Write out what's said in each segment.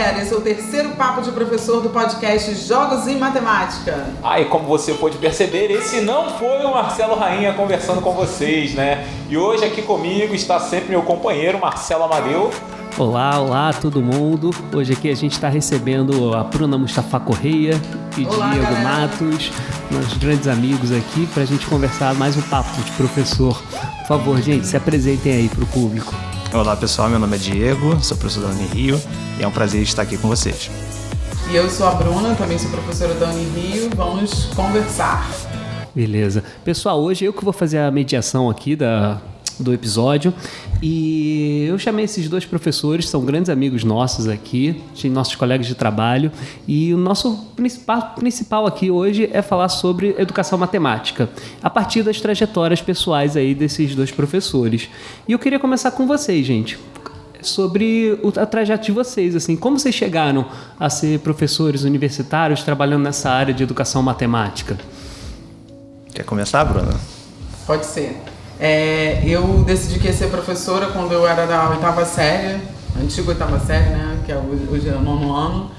galera, esse é o terceiro papo de professor do podcast Jogos em Matemática. E como você pôde perceber, esse não foi o Marcelo Rainha conversando com vocês, né? E hoje aqui comigo está sempre meu companheiro, Marcelo Amadeu. Olá, todo mundo. Hoje aqui a gente está recebendo a Bruna Mustafa Correia e Olá, Diego galera. Matos, meus grandes amigos aqui, para a gente conversar mais um papo de professor. Por favor, gente, se apresentem aí para o público. Olá pessoal, meu nome é Diego, sou professor da Unirio e é um prazer estar aqui com vocês. E eu sou a Bruna, também sou professora da Unirio. Vamos conversar. Beleza. Pessoal, hoje eu que vou fazer a mediação aqui do episódio e eu chamei esses dois professores, são grandes amigos nossos aqui, nossos colegas de trabalho, e o nosso principal aqui hoje é falar sobre educação matemática, a partir das trajetórias pessoais aí desses dois professores. E eu queria começar com vocês, gente, sobre a trajetória de vocês, assim, como vocês chegaram a ser professores universitários trabalhando nessa área de educação matemática? Quer começar, Bruna? Pode ser. Eu decidi que ia ser professora quando eu era da oitava série, antiga oitava série, né, que é hoje é o 9º ano,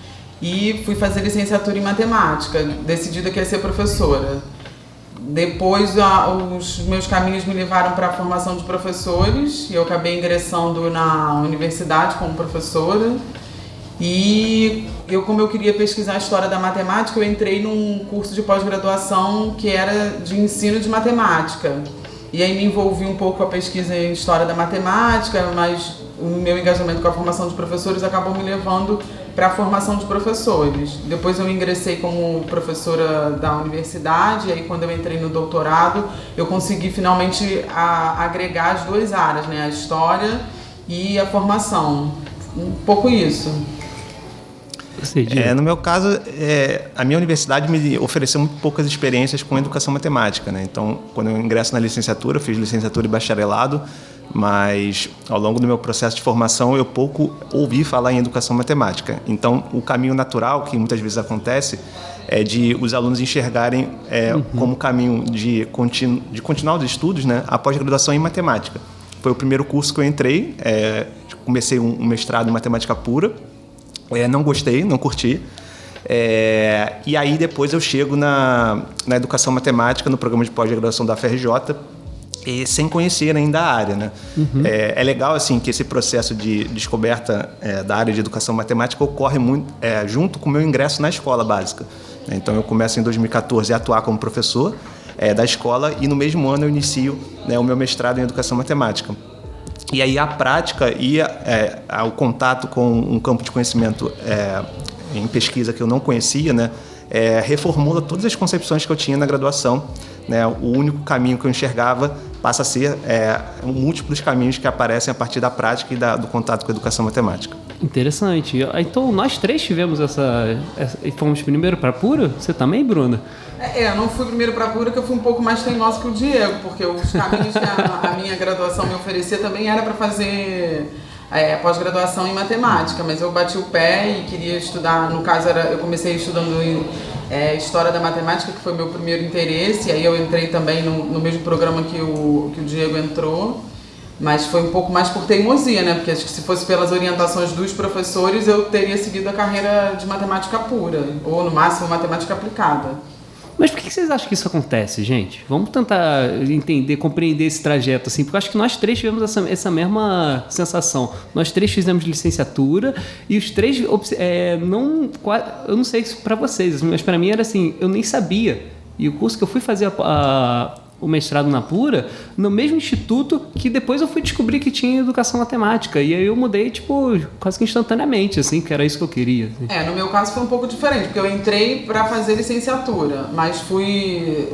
e fui fazer licenciatura em matemática, decidida que ia ser professora. Depois os meus caminhos me levaram para a formação de professores e eu acabei ingressando na universidade como professora. E como eu queria pesquisar a história da matemática, eu entrei num curso de pós-graduação que era de ensino de matemática. E aí me envolvi um pouco com a pesquisa em história da matemática, mas o meu engajamento com a formação de professores acabou me levando para a formação de professores. Depois eu ingressei como professora da universidade, e aí quando eu entrei no doutorado, eu consegui finalmente agregar as duas áreas, né? A história e a formação. Um pouco isso. No meu caso, a minha universidade me ofereceu muito poucas experiências com educação matemática, né? Então, quando eu ingresso na licenciatura, eu fiz licenciatura e bacharelado, mas ao longo do meu processo de formação eu pouco ouvi falar em educação matemática. Então, o caminho natural, que muitas vezes acontece, é de os alunos enxergarem como caminho de continuar os estudos, né, a pós-graduação em matemática. Foi o primeiro curso que eu entrei, comecei um mestrado em matemática pura. Não gostei, não curti. E aí depois eu chego na educação matemática, no programa de pós-graduação da FRJ, sem conhecer ainda a área, né? É legal assim, que esse processo de descoberta da área de educação matemática ocorre muito, junto com o meu ingresso na escola básica. Então eu começo em 2014 a atuar como professor da escola e no mesmo ano eu inicio, né, o meu mestrado em educação matemática. E aí a prática e o contato com um campo de conhecimento em pesquisa que eu não conhecia, né, reformula todas as concepções que eu tinha na graduação. Né, o único caminho que eu enxergava passa a ser um múltiplo dos caminhos que aparecem a partir da prática e do contato com a educação matemática. Interessante. Então nós três tivemos fomos primeiro para pura? Você também, Bruna? Eu não fui primeiro para a pura, que eu fui um pouco mais teimosa que o Diego, porque os caminhos que a minha graduação me oferecia também era para fazer pós-graduação em matemática, mas eu bati o pé e queria estudar, no caso eu comecei estudando História da Matemática, que foi meu primeiro interesse, e aí eu entrei também no mesmo programa que o Diego entrou, mas foi um pouco mais por teimosia, né? Porque acho que se fosse pelas orientações dos professores, eu teria seguido a carreira de matemática pura, ou no máximo matemática aplicada. Mas por que vocês acham que isso acontece, gente? Vamos tentar entender, compreender esse trajeto, assim, porque eu acho que nós três tivemos essa mesma sensação. Nós três fizemos licenciatura e os três, eu não sei se para vocês, mas para mim era assim, eu nem sabia. E o curso que eu fui fazer o mestrado na Pura, no mesmo instituto que depois eu fui descobrir que tinha educação matemática. E aí eu mudei, quase que instantaneamente, assim, que era isso que eu queria. Assim. No meu caso foi um pouco diferente, porque eu entrei para fazer licenciatura, mas fui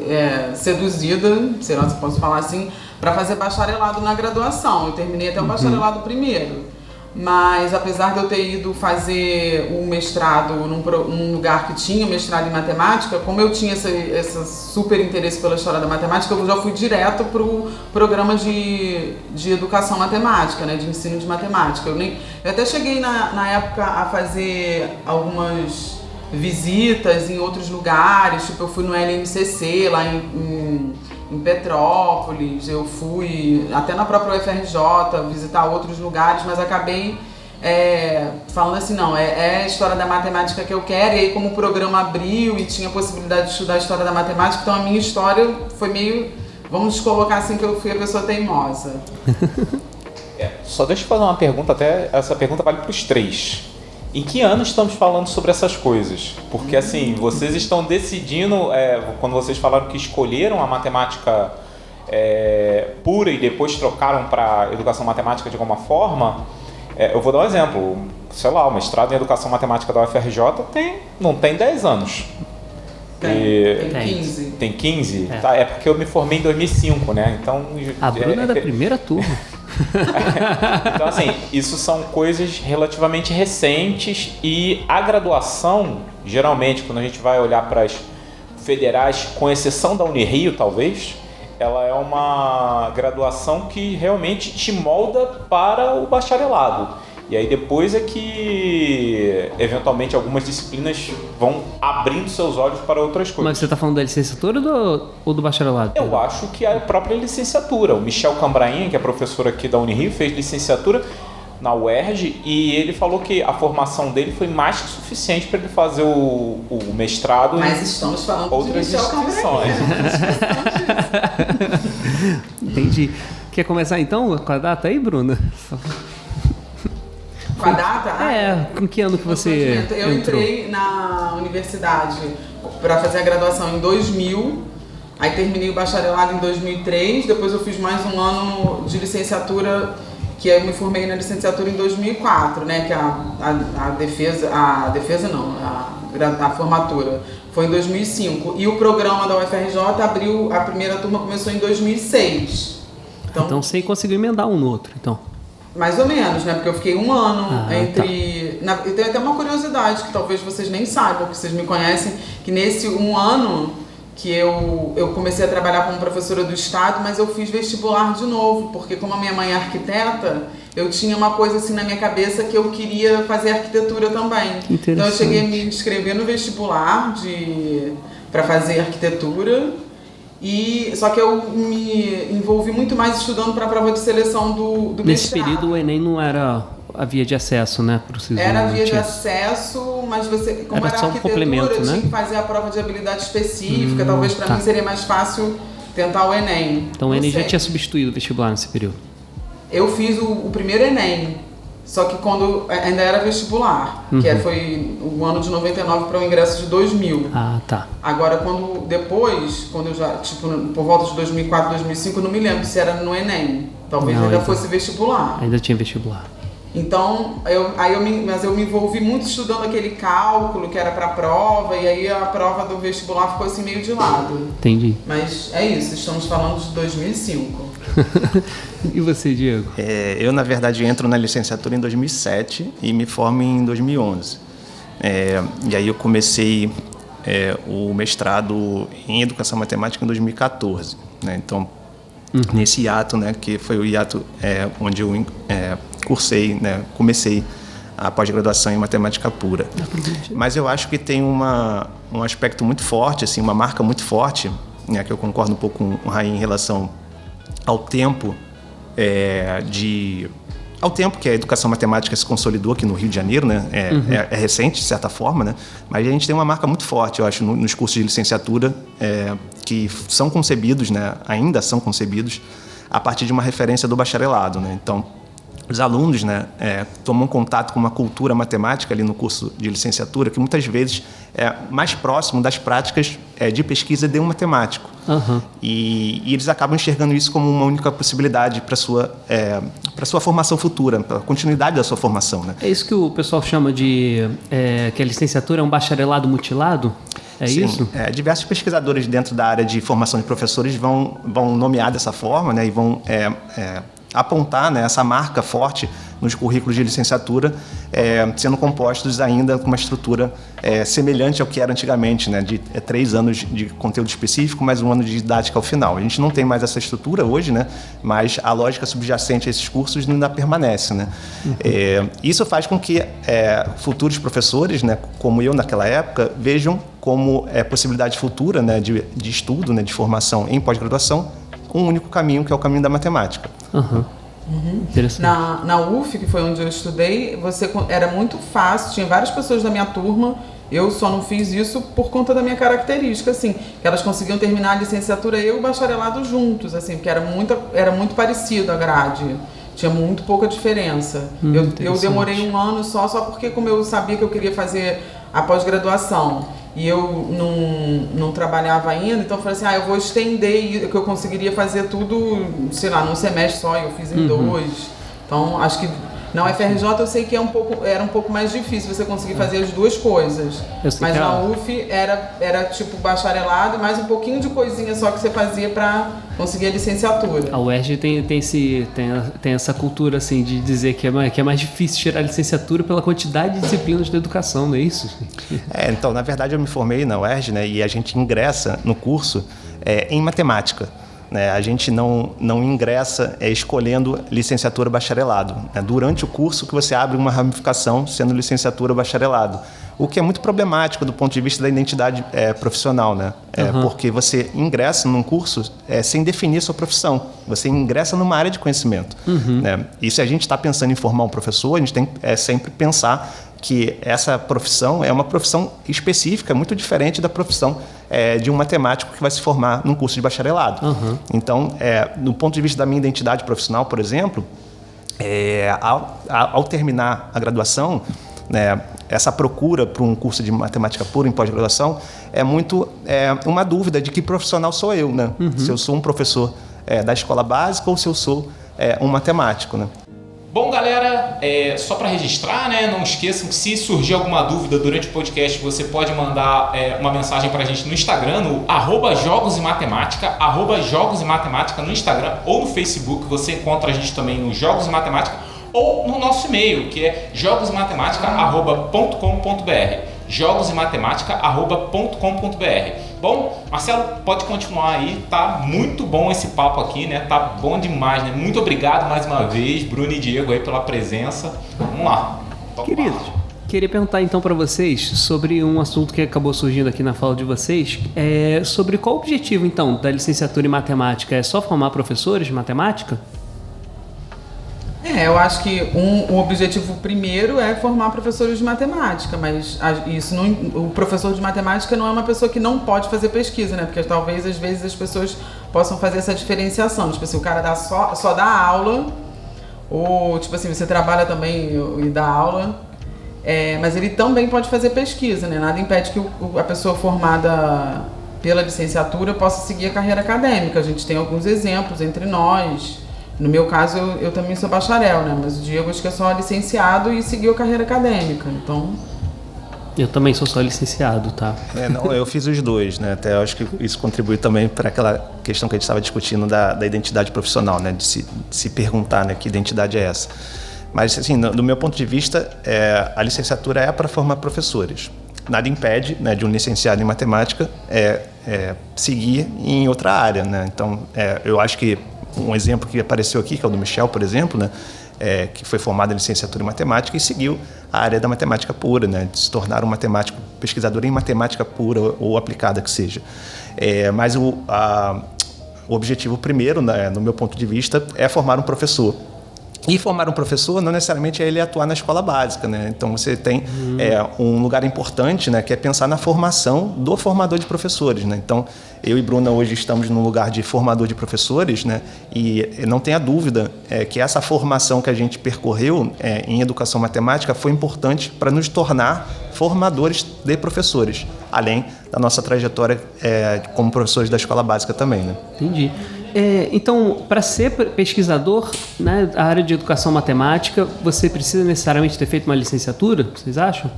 seduzida, sei lá se posso falar assim, para fazer bacharelado na graduação. Eu terminei até o bacharelado primeiro. Mas apesar de eu ter ido fazer o mestrado num lugar que tinha mestrado em matemática, como eu tinha esse super interesse pela história da matemática, eu já fui direto para o programa de educação matemática, né, de ensino de matemática. Eu até cheguei na época a fazer algumas visitas em outros lugares, eu fui no LMCC lá em Petrópolis, eu fui até na própria UFRJ visitar outros lugares, mas acabei falando assim, não, é a história da matemática que eu quero, e aí como o programa abriu e tinha a possibilidade de estudar a história da matemática, então a minha história foi meio, vamos colocar assim, que eu fui a pessoa teimosa. Só deixa eu fazer uma pergunta, até essa pergunta vale para os três. Em que ano estamos falando sobre essas coisas? Porque assim, vocês estão decidindo, quando vocês falaram que escolheram a matemática pura e depois trocaram para educação matemática de alguma forma, eu vou dar um exemplo, sei lá, o mestrado em educação matemática da UFRJ não tem 10 anos. Tem 15. Tem 15? Tá, é porque eu me formei em 2005, né? Então, a Bruna é da primeira turma. Então, assim, isso são coisas relativamente recentes e a graduação, geralmente, quando a gente vai olhar para as federais, com exceção da Unirio, talvez, ela é uma graduação que realmente te molda para o bacharelado. E aí depois é que, eventualmente, algumas disciplinas vão abrindo seus olhos para outras coisas. Mas você está falando da licenciatura ou do bacharelado? Eu acho que a própria licenciatura. O Michel Cambrainha, que é professor aqui da Unirio, fez licenciatura na UERJ e ele falou que a formação dele foi mais que suficiente para ele fazer o mestrado. Mas estamos falando outras de Michel instituições. Entendi. Quer começar então com a data aí, Bruna? Com a data? Com que ano que você Eu entrei na universidade para fazer a graduação em 2000, aí terminei o bacharelado em 2003, depois eu fiz mais um ano de licenciatura, que eu me formei na licenciatura em 2004, né, que a formatura foi em 2005, e o programa da UFRJ abriu, a primeira turma começou em 2006. Então você conseguiu emendar um no outro, então? Mais ou menos, né? Porque eu fiquei um ano entre... E tem até uma curiosidade que talvez vocês nem saibam, que vocês me conhecem, que nesse um ano que eu comecei a trabalhar como professora do estado, mas eu fiz vestibular de novo, porque como a minha mãe é arquiteta, eu tinha uma coisa assim na minha cabeça que eu queria fazer arquitetura também. Então eu cheguei a me inscrever no vestibular para fazer arquitetura. Só que eu me envolvi muito mais estudando para a prova de seleção do mestrado. Nesse período o Enem não era a via de acesso, né? Era a via de acesso, mas você, como era só arquitetura, complemento, eu tinha né? que fazer a prova de habilidade específica. Talvez para mim seria mais fácil tentar o Enem. Então o Enem já tinha substituído o vestibular nesse período? Eu fiz o primeiro Enem, só que quando ainda era vestibular, que foi o ano de 99 para o ingresso de 2000. Ah, tá. Agora, quando eu já, por volta de 2004, 2005, eu não me lembro se era no Enem. Talvez ainda fosse vestibular. Ainda tinha vestibular. Então, mas eu me envolvi muito estudando aquele cálculo que era para a prova, e aí a prova do vestibular ficou assim meio de lado. Entendi. Mas é isso, estamos falando de 2005. E você, Diego? Eu, na verdade, entro na licenciatura em 2007 e me formo em 2011. E aí eu comecei o mestrado em Educação Matemática em 2014. Né? Então, nesse hiato, né, que foi o hiato onde eu cursei, né, comecei a pós-graduação em Matemática Pura. Mas eu acho que tem um aspecto muito forte, assim, uma marca muito forte, né, que eu concordo um pouco com o Rainha em relação ao tempo ao tempo que a educação matemática se consolidou aqui no Rio de Janeiro, né? É recente, de certa forma, né? Mas a gente tem uma marca muito forte, eu acho, nos cursos de licenciatura que são concebidos, né? Ainda são concebidos a partir de uma referência do bacharelado, né? Então, os alunos, né, tomam contato com uma cultura matemática ali no curso de licenciatura que muitas vezes é mais próximo das práticas de pesquisa de um matemático. E eles acabam enxergando isso como uma única possibilidade para a sua formação futura, para a continuidade da sua formação. Né? É isso que o pessoal chama de que a licenciatura é um bacharelado mutilado? Sim, isso? Diversos pesquisadores dentro da área de formação de professores vão nomear dessa forma, né, e vão apontar, né, essa marca forte nos currículos de licenciatura, sendo compostos ainda com uma estrutura semelhante ao que era antigamente, né, de 3 anos de conteúdo específico, mais 1 ano de didática ao final. A gente não tem mais essa estrutura hoje, né, mas a lógica subjacente a esses cursos ainda permanece. Né? Isso faz com que futuros professores, né, como eu naquela época, vejam como possibilidade futura, né, de estudo, né, de formação em pós-graduação, um único caminho, que é o caminho da matemática. Interessante. Na UF, que foi onde eu estudei, era muito fácil, tinha várias pessoas da minha turma, eu só não fiz isso por conta da minha característica, assim, que elas conseguiam terminar a licenciatura e o bacharelado juntos, assim, porque era muito parecido a grade, tinha muito pouca diferença. Eu demorei um ano só porque como eu sabia que eu queria fazer a pós-graduação e eu não trabalhava ainda, então eu falei assim, eu vou estender, que eu conseguiria fazer tudo, sei lá, num semestre só, eu fiz em 2. Então, acho que na UFRJ eu sei que era um pouco mais difícil você conseguir fazer as duas coisas. Mas na UF era tipo bacharelado, mais um pouquinho de coisinha só que você fazia para conseguir a licenciatura. A UERJ tem essa cultura assim, de dizer que é mais difícil tirar a licenciatura pela quantidade de disciplinas da educação, não é isso? Então, na verdade, eu me formei na UERJ, né, e a gente ingressa no curso em matemática. A gente não ingressa escolhendo licenciatura ou bacharelado. Durante o curso que você abre uma ramificação sendo licenciatura ou bacharelado. O que é muito problemático do ponto de vista da identidade profissional, né? Porque você ingressa num curso sem definir sua profissão. Você ingressa numa área de conhecimento. Né? E se a gente está pensando em formar um professor, a gente tem que sempre pensar que essa profissão é uma profissão específica, muito diferente da profissão de um matemático que vai se formar num curso de bacharelado. Então, do ponto de vista da minha identidade profissional, por exemplo, ao terminar a graduação, né, essa procura por um curso de matemática pura em pós-graduação é muito uma dúvida de que profissional sou eu, né? Se eu sou um professor da escola básica ou se eu sou um matemático, né? Bom, galera, só para registrar, né, não esqueçam que se surgir alguma dúvida durante o podcast, você pode mandar uma mensagem para a gente no Instagram, no @jogos e matemática no Instagram ou no Facebook. Você encontra a gente também no Jogos e Matemática ou no nosso e-mail, que é jogosematemática@.com.br. jogosematemática@.com.br. Bom, Marcelo, pode continuar aí, tá muito bom esse papo aqui, né? Tá bom demais, né? Muito obrigado mais uma vez, Bruno e Diego, aí pela presença. Vamos lá. Queridos, queria perguntar então para vocês sobre um assunto que acabou surgindo aqui na fala de vocês, sobre qual o objetivo então da licenciatura em matemática? É só formar professores de matemática? Eu acho que o objetivo primeiro é formar professores de matemática, mas o professor de matemática não é uma pessoa que não pode fazer pesquisa, né? Porque talvez às vezes as pessoas possam fazer essa diferenciação, tipo assim, o cara só dá aula, ou tipo assim, você trabalha também e dá aula, mas ele também pode fazer pesquisa, né? Nada impede que a pessoa formada pela licenciatura possa seguir a carreira acadêmica. A gente tem alguns exemplos entre nós. No meu caso, eu também sou bacharel, né? Mas o Diego acho que é só licenciado e seguiu a carreira acadêmica, então... Eu também sou só licenciado, tá? Eu fiz os dois, né? Até eu acho que isso contribui também para aquela questão que a gente estava discutindo da identidade profissional, né? De se perguntar, né? Que identidade é essa? Mas, assim, do meu ponto de vista, a licenciatura é para formar professores. Nada impede, né, de um licenciado em matemática seguir em outra área, né? Então, eu acho que um exemplo que apareceu aqui, que é o do Michel, por exemplo, né, que foi formado em licenciatura em matemática e seguiu a área da matemática pura, né, de se tornar um matemático, pesquisador em matemática pura ou aplicada que seja. Mas o objetivo primeiro, né, no meu ponto de vista, é formar um professor. E formar um professor não necessariamente é ele atuar na escola básica, né? Então você tem um lugar importante, né, que é pensar na formação do formador de professores, né? Então eu e Bruna hoje estamos num lugar de formador de professores, né? E não tenha dúvida que essa formação que a gente percorreu em educação matemática foi importante para nos tornar formadores de professores, além da nossa trajetória como professores da escola básica também, né? Entendi. Então, para ser pesquisador, né, a área de educação matemática, você precisa necessariamente ter feito uma licenciatura? Vocês acham?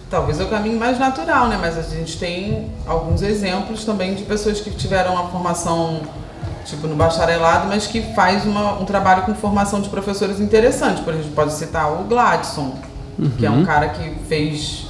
Talvez é o caminho mais natural, né? Mas a gente tem alguns exemplos também de pessoas que tiveram uma formação tipo no bacharelado, mas que faz um trabalho com formação de professores interessante. Por exemplo, pode citar o Gladson, que é um cara que fez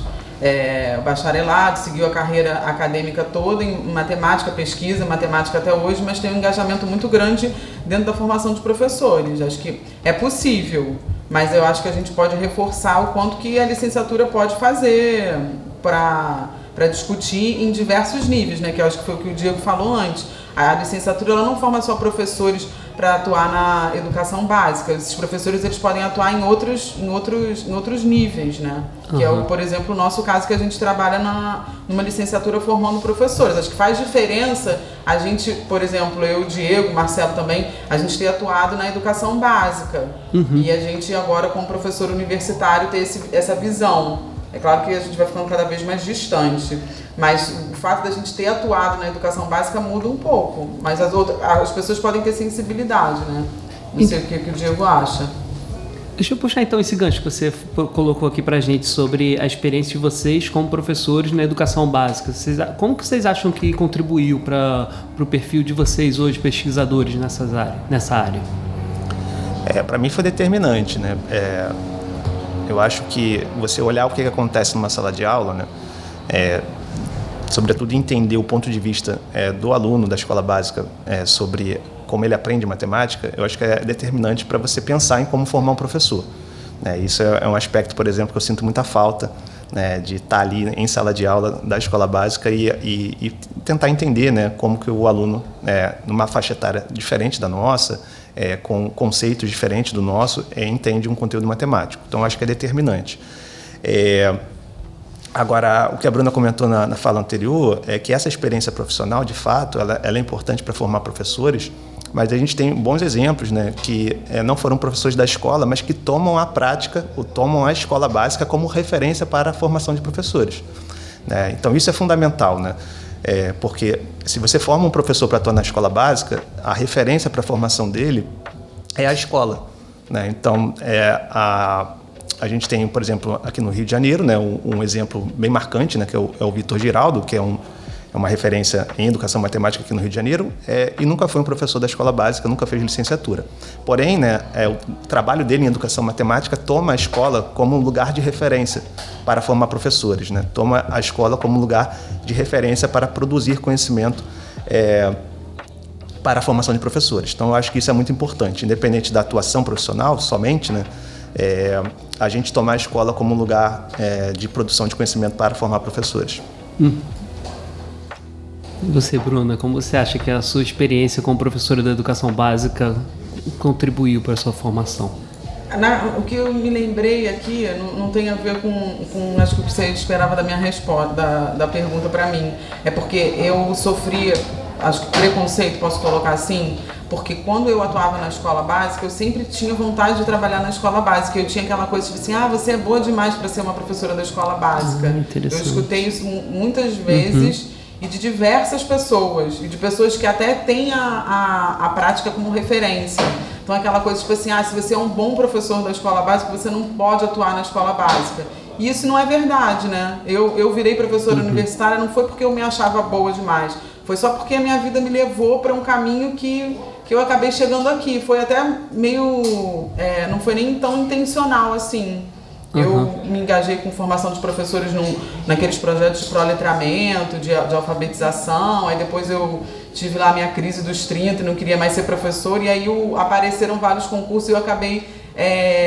bacharelado, seguiu a carreira acadêmica toda em matemática, pesquisa, matemática até hoje, mas tem um engajamento muito grande dentro da formação de professores. Acho que é possível, mas eu acho que a gente pode reforçar o quanto que a licenciatura pode fazer para discutir em diversos níveis, né? Que eu acho que foi o que o Diego falou antes. A licenciatura ela não forma só professores para atuar na educação básica. Esses professores eles podem atuar em outros níveis, né? Que é, por exemplo, o nosso caso que a gente trabalha numa licenciatura formando professores. Acho que faz diferença a gente, por exemplo, eu, Diego, Marcelo também, a gente ter atuado na educação básica. E a gente agora, como professor universitário, ter essa visão. É claro que a gente vai ficando cada vez mais distante, mas o fato da gente ter atuado na educação básica muda um pouco. Mas as pessoas podem ter sensibilidade, né? Não sei o que o Diego acha. Deixa eu puxar então esse gancho que você colocou aqui pra gente sobre a experiência de vocês como professores na educação básica. Como que vocês acham que contribuiu para o perfil de vocês hoje, pesquisadores nessa área? Para mim foi determinante, né? Eu acho que você olhar o que acontece numa sala de aula, né? Sobretudo entender o ponto de vista do aluno da escola básica sobre como ele aprende matemática, eu acho que é determinante para você pensar em como formar um professor. Isso é um aspecto, por exemplo, que eu sinto muita falta, né, de estar ali em sala de aula da escola básica e tentar entender, né, como que o aluno, numa faixa etária diferente da nossa, com conceitos diferentes do nosso, entende um conteúdo matemático. Então, acho que é determinante. Agora, o que a Bruna comentou na fala anterior é que essa experiência profissional, de fato, ela é importante para formar professores, mas a gente tem bons exemplos, né, que não foram professores da escola, mas que tomam a prática, ou tomam a escola básica como referência para a formação de professores. Né? Então, isso é fundamental, né? Porque se você forma um professor para atuar na escola básica, a referência para a formação dele é a escola. Né? Então, a gente tem, por exemplo, aqui no Rio de Janeiro, né, um exemplo bem marcante, né, que é o Vitor Giraldo, que é uma referência em educação matemática aqui no Rio de Janeiro, e nunca foi um professor da escola básica, nunca fez licenciatura. Porém, né, o trabalho dele em educação matemática toma a escola como um lugar de referência para formar professores, né? Toma a escola como um lugar de referência para produzir conhecimento para a formação de professores. Então, eu acho que isso é muito importante, independente da atuação profissional somente, né? A gente tomar a escola como um lugar de produção de conhecimento para formar professores. E você, Bruna, como você acha que a sua experiência como professora da educação básica contribuiu para a sua formação? O que eu me lembrei aqui não tem a ver com acho que o que você esperava da minha resposta, da pergunta para mim. É porque eu sofria, acho que preconceito, posso colocar assim, porque quando eu atuava na escola básica, eu sempre tinha vontade de trabalhar na escola básica. Eu tinha aquela coisa tipo assim, você é boa demais para ser uma professora da escola básica. Eu escutei isso muitas vezes e de diversas pessoas, e de pessoas que até têm a prática como referência. Então aquela coisa tipo assim, se você é um bom professor da escola básica, você não pode atuar na escola básica. E isso não é verdade, né? Eu virei professora universitária não foi porque eu me achava boa demais, foi só porque a minha vida me levou para um caminho que eu acabei chegando aqui. Foi até meio... não foi nem tão intencional assim. Eu me engajei com formação de professores naqueles projetos de proletramento, de alfabetização. Aí depois eu tive lá a minha crise dos 30 e não queria mais ser professor. E aí apareceram vários concursos e eu acabei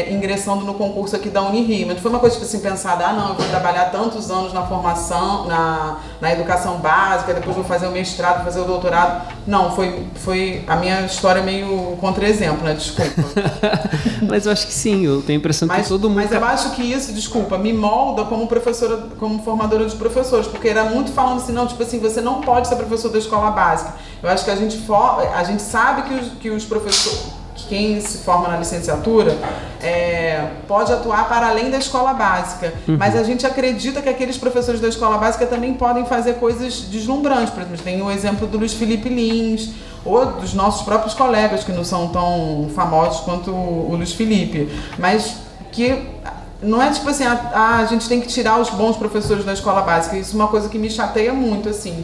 ingressando no concurso aqui da Unirio. Mas foi uma coisa tipo assim, pensada, eu vou trabalhar tantos anos na formação, na educação básica, depois vou fazer o mestrado, vou fazer o doutorado. Não, foi a minha história meio contra-exemplo, né? Desculpa. Mas eu acho que sim, eu tenho a impressão que todo mundo... Mas eu acho que isso, desculpa, me molda como professora, como formadora de professores, porque era muito falando assim, não, tipo assim, você não pode ser professor da escola básica. Eu acho que a gente sabe que os professores... Quem se forma na licenciatura pode atuar para além da escola básica, mas a gente acredita que aqueles professores da escola básica também podem fazer coisas deslumbrantes. Por exemplo, tem o exemplo do Luiz Felipe Lins, ou dos nossos próprios colegas, que não são tão famosos quanto o Luiz Felipe, mas que não é tipo assim, a gente tem que tirar os bons professores da escola básica. Isso é uma coisa que me chateia muito, assim,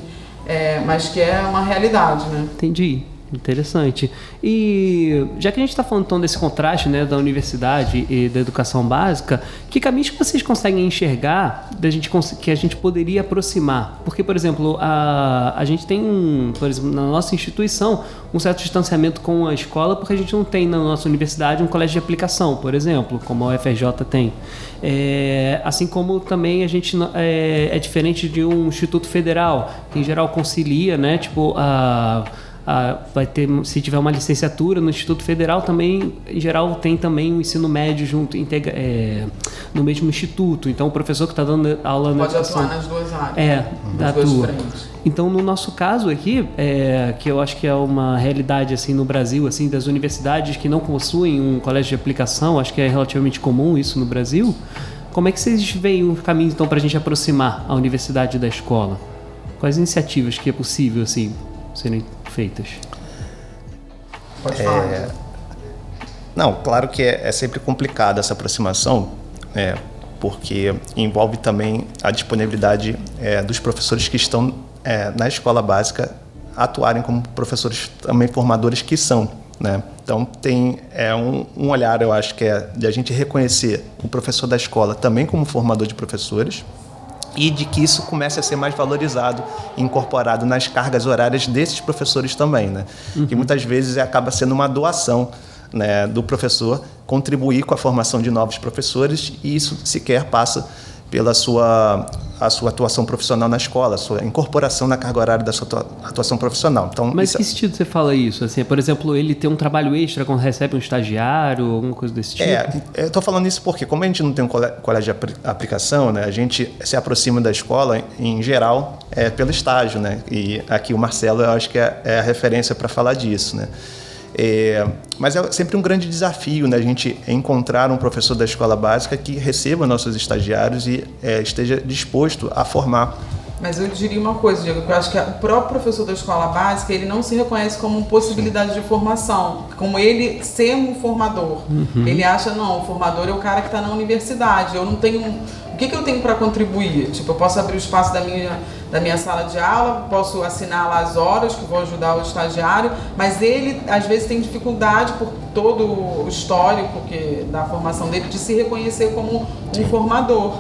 mas que é uma realidade, né? Entendi. Interessante. E já que a gente está falando então desse contraste, né, da universidade e da educação básica, que caminhos que vocês conseguem enxergar que a gente poderia aproximar? Porque, por exemplo, a gente tem, por exemplo, na nossa instituição, um certo distanciamento com a escola, porque a gente não tem na nossa universidade um colégio de aplicação, por exemplo, como a UFRJ tem. Assim como também a gente é diferente de um instituto federal, que em geral concilia, né, tipo, vai ter, se tiver uma licenciatura no Instituto Federal, também, em geral, tem também um ensino médio junto, no mesmo instituto. Então, o professor que está dando aula na educação... Pode atuar nas duas áreas. Nas duas frentes. Então, no nosso caso aqui, que eu acho que é uma realidade assim, no Brasil, assim, das universidades que não possuem um colégio de aplicação, acho que é relativamente comum isso no Brasil. Como é que vocês veem o caminho, então, para a gente aproximar a universidade da escola? Quais iniciativas que é possível, assim, serem feitas? Pode falar. Não, claro que é sempre complicada essa aproximação, porque envolve também a disponibilidade dos professores que estão na escola básica atuarem como professores também formadores que são, né? Então tem um olhar, eu acho que de a gente reconhecer o professor da escola também como formador de professores, e de que isso comece a ser mais valorizado e incorporado nas cargas horárias desses professores também, né? Que muitas vezes acaba sendo uma doação, né, do professor contribuir com a formação de novos professores, e isso sequer passa pela a sua atuação profissional na escola, a sua incorporação na carga horária da sua atuação profissional. Então, mas que sentido você fala isso? Assim, por exemplo, ele tem um trabalho extra quando recebe um estagiário, alguma coisa desse tipo? Eu estou falando isso porque, como a gente não tem um colégio de aplicação, né, a gente se aproxima da escola, em geral, pelo estágio, né? E aqui o Marcelo, eu acho que é a referência para falar disso, né? Mas é sempre um grande desafio, né, a gente encontrar um professor da escola básica que receba nossos estagiários e esteja disposto a formar. Mas eu diria uma coisa, Diego, que eu acho que o próprio professor da escola básica, ele não se reconhece como possibilidade de formação, como ele ser um formador. Ele acha, não, o formador é o cara que está na universidade, eu não tenho... O que eu tenho para contribuir? Tipo, eu posso abrir o espaço da minha sala de aula, posso assinar lá as horas que vou ajudar o estagiário, mas ele, às vezes, tem dificuldade por todo o histórico da formação dele de se reconhecer como um formador.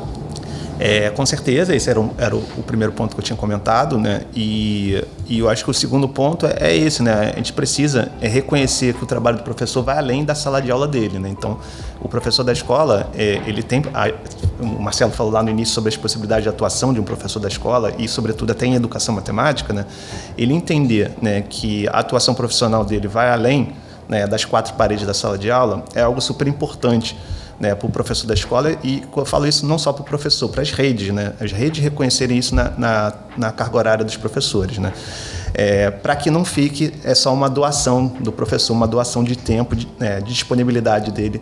Com certeza, esse era o primeiro ponto que eu tinha comentado, né? E eu acho que o segundo ponto é esse, né? A gente precisa reconhecer que o trabalho do professor vai além da sala de aula dele, né? Então, o professor da escola, ele tem... O Marcelo falou lá no início sobre as possibilidades de atuação de um professor da escola e, sobretudo, até em educação matemática, né? Ele entender, né, que a atuação profissional dele vai além, né, das quatro paredes da sala de aula é algo super importante, né, para o professor da escola, e eu falo isso não só para o professor, para as redes, né, as redes reconhecerem isso na carga horária dos professores, né, para que não fique só uma doação do professor, uma doação de tempo, de disponibilidade dele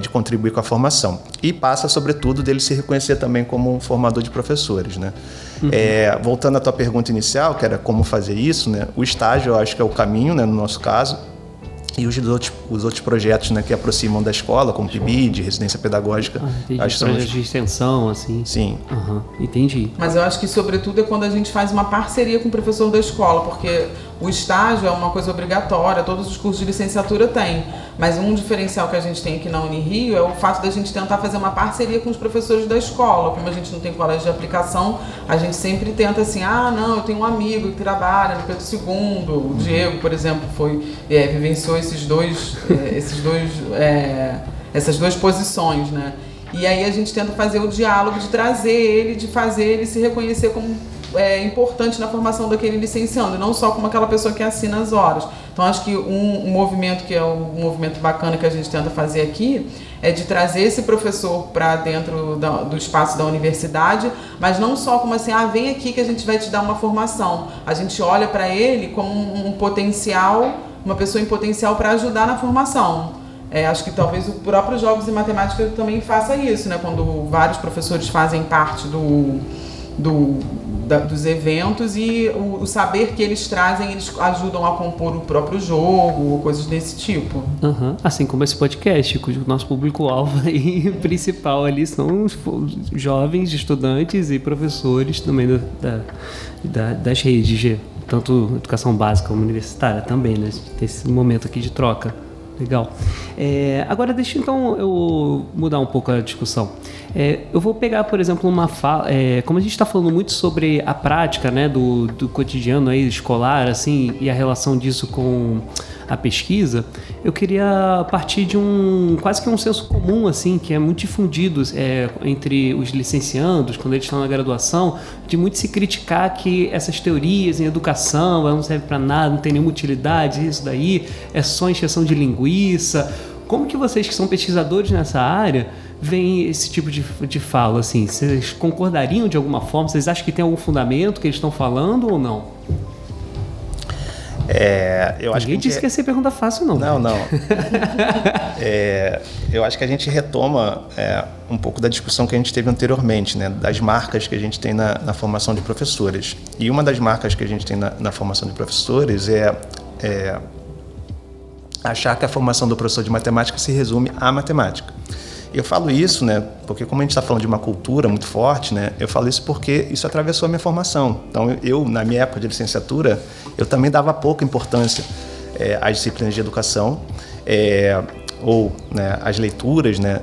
de contribuir com a formação. E passa, sobretudo, dele se reconhecer também como um formador de professores, né. Voltando à tua pergunta inicial, que era como fazer isso, né, o estágio eu acho que é o caminho, né, no nosso caso, e os outros projetos, né, que aproximam da escola, como PIBID, residência pedagógica. Entendi, projetos de extensão, assim. Sim. Entendi. Mas eu acho que, sobretudo, é quando a gente faz uma parceria com o professor da escola, porque o estágio é uma coisa obrigatória, todos os cursos de licenciatura têm. Mas um diferencial que a gente tem aqui na Unirio é o fato da gente tentar fazer uma parceria com os professores da escola. Como a gente não tem colégio de aplicação, a gente sempre tenta assim, não, eu tenho um amigo que trabalha no Pedro II, o Diego, por exemplo, vivenciou essas duas posições, né? E aí a gente tenta fazer o diálogo de trazer ele, de fazer ele se reconhecer como importante na formação daquele licenciando, não só como aquela pessoa que assina as horas. Então acho que um movimento que é um movimento bacana que a gente tenta fazer aqui é de trazer esse professor para dentro do espaço da universidade, mas não só como assim, vem aqui que a gente vai te dar uma formação. A gente olha para ele como um potencial, uma pessoa em potencial para ajudar na formação. Acho que talvez o próprio Jogos em Matemática também faça isso, né? Quando vários professores fazem parte dos eventos e o saber que eles trazem, eles ajudam a compor o próprio jogo, ou coisas desse tipo. Assim como esse podcast, cujo nosso público-alvo aí, principal ali são os jovens, estudantes e professores também das redes, tanto educação básica como universitária também, né? Tem esse momento aqui de troca. Legal. Agora deixa então eu mudar um pouco a discussão. Eu vou pegar, por exemplo, uma fala, como a gente está falando muito sobre a prática, né, do cotidiano aí escolar, assim, e a relação disso com a pesquisa, eu queria partir de quase que um senso comum, assim, que é muito difundido entre os licenciandos, quando eles estão na graduação, de muito se criticar que essas teorias em educação, não servem para nada, não tem nenhuma utilidade, isso daí é só encheção de linguiça. Como que vocês que são pesquisadores nessa área veem esse tipo de fala, assim? Vocês concordariam de alguma forma? Vocês acham que tem algum fundamento que eles estão falando ou não? Eu acho Ninguém disse que ia ser pergunta fácil, não. Não. Eu acho que a gente retoma um pouco da discussão que a gente teve anteriormente, né, das marcas que a gente tem na formação de professores. E uma das marcas que a gente tem na formação de professores é achar que a formação do professor de matemática se resume à matemática. Eu falo isso, né, porque como a gente está falando de uma cultura muito forte, né, eu falo isso porque isso atravessou a minha formação. Então, na minha época de licenciatura, eu também dava pouca importância às disciplinas de educação, ou, né, às leituras, né,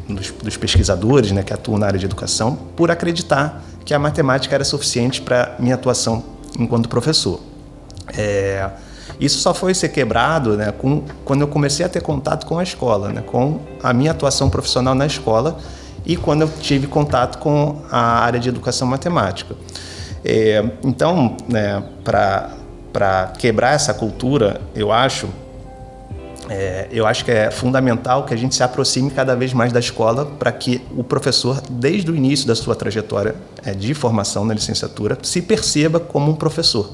dos pesquisadores, né, que atuam na área de educação, por acreditar que a matemática era suficiente para minha atuação enquanto professor. Isso só foi ser quebrado, né, quando eu comecei a ter contato com a escola, né, com a minha atuação profissional na escola e quando eu tive contato com a área de educação matemática. Então, né, para quebrar essa cultura, eu acho que é fundamental que a gente se aproxime cada vez mais da escola para que o professor, desde o início da sua trajetória de formação na licenciatura, se perceba como um professor.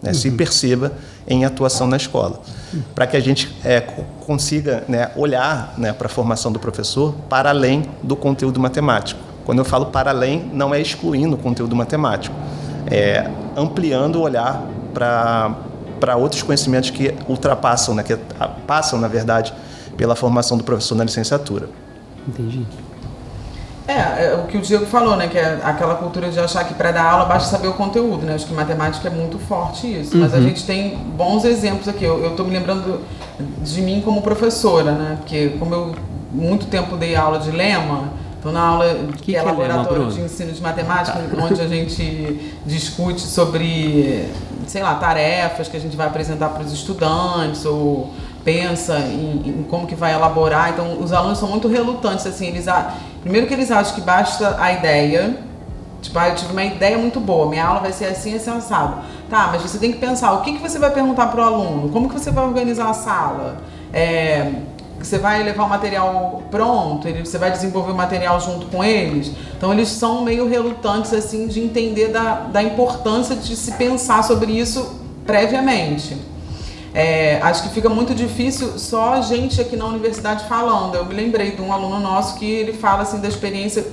Né, se perceba em atuação na escola, para que a gente consiga, né, olhar, né, para a formação do professor para além do conteúdo matemático. Quando eu falo para além, não é excluindo o conteúdo matemático, é ampliando o olhar para outros conhecimentos que ultrapassam, né, que passam, na verdade, pela formação do professor na licenciatura. Entendi. O que o Diego falou, né? Que é aquela cultura de achar que para dar aula basta saber o conteúdo, né? Acho que matemática é muito forte isso. Mas a gente tem bons exemplos aqui. Eu estou me lembrando de mim como professora, né? Porque como eu muito tempo dei aula de lema, estou na aula que é laboratório de ensino de matemática, onde a gente discute sobre, sei lá, tarefas que a gente vai apresentar para os estudantes ou pensa em como que vai elaborar. Então, os alunos são muito relutantes, assim, primeiro que eles acham que basta a ideia, tipo, eu tive uma ideia muito boa, minha aula vai ser assim, assim, assado. Tá, mas você tem que pensar, o que você vai perguntar para o aluno? Como que você vai organizar a sala? Você vai levar o material pronto? Você vai desenvolver o material junto com eles? Então, eles são meio relutantes, assim, de entender da importância de se pensar sobre isso previamente. Acho que fica muito difícil só a gente aqui na universidade falando. Eu me lembrei de um aluno nosso que ele fala assim da experiência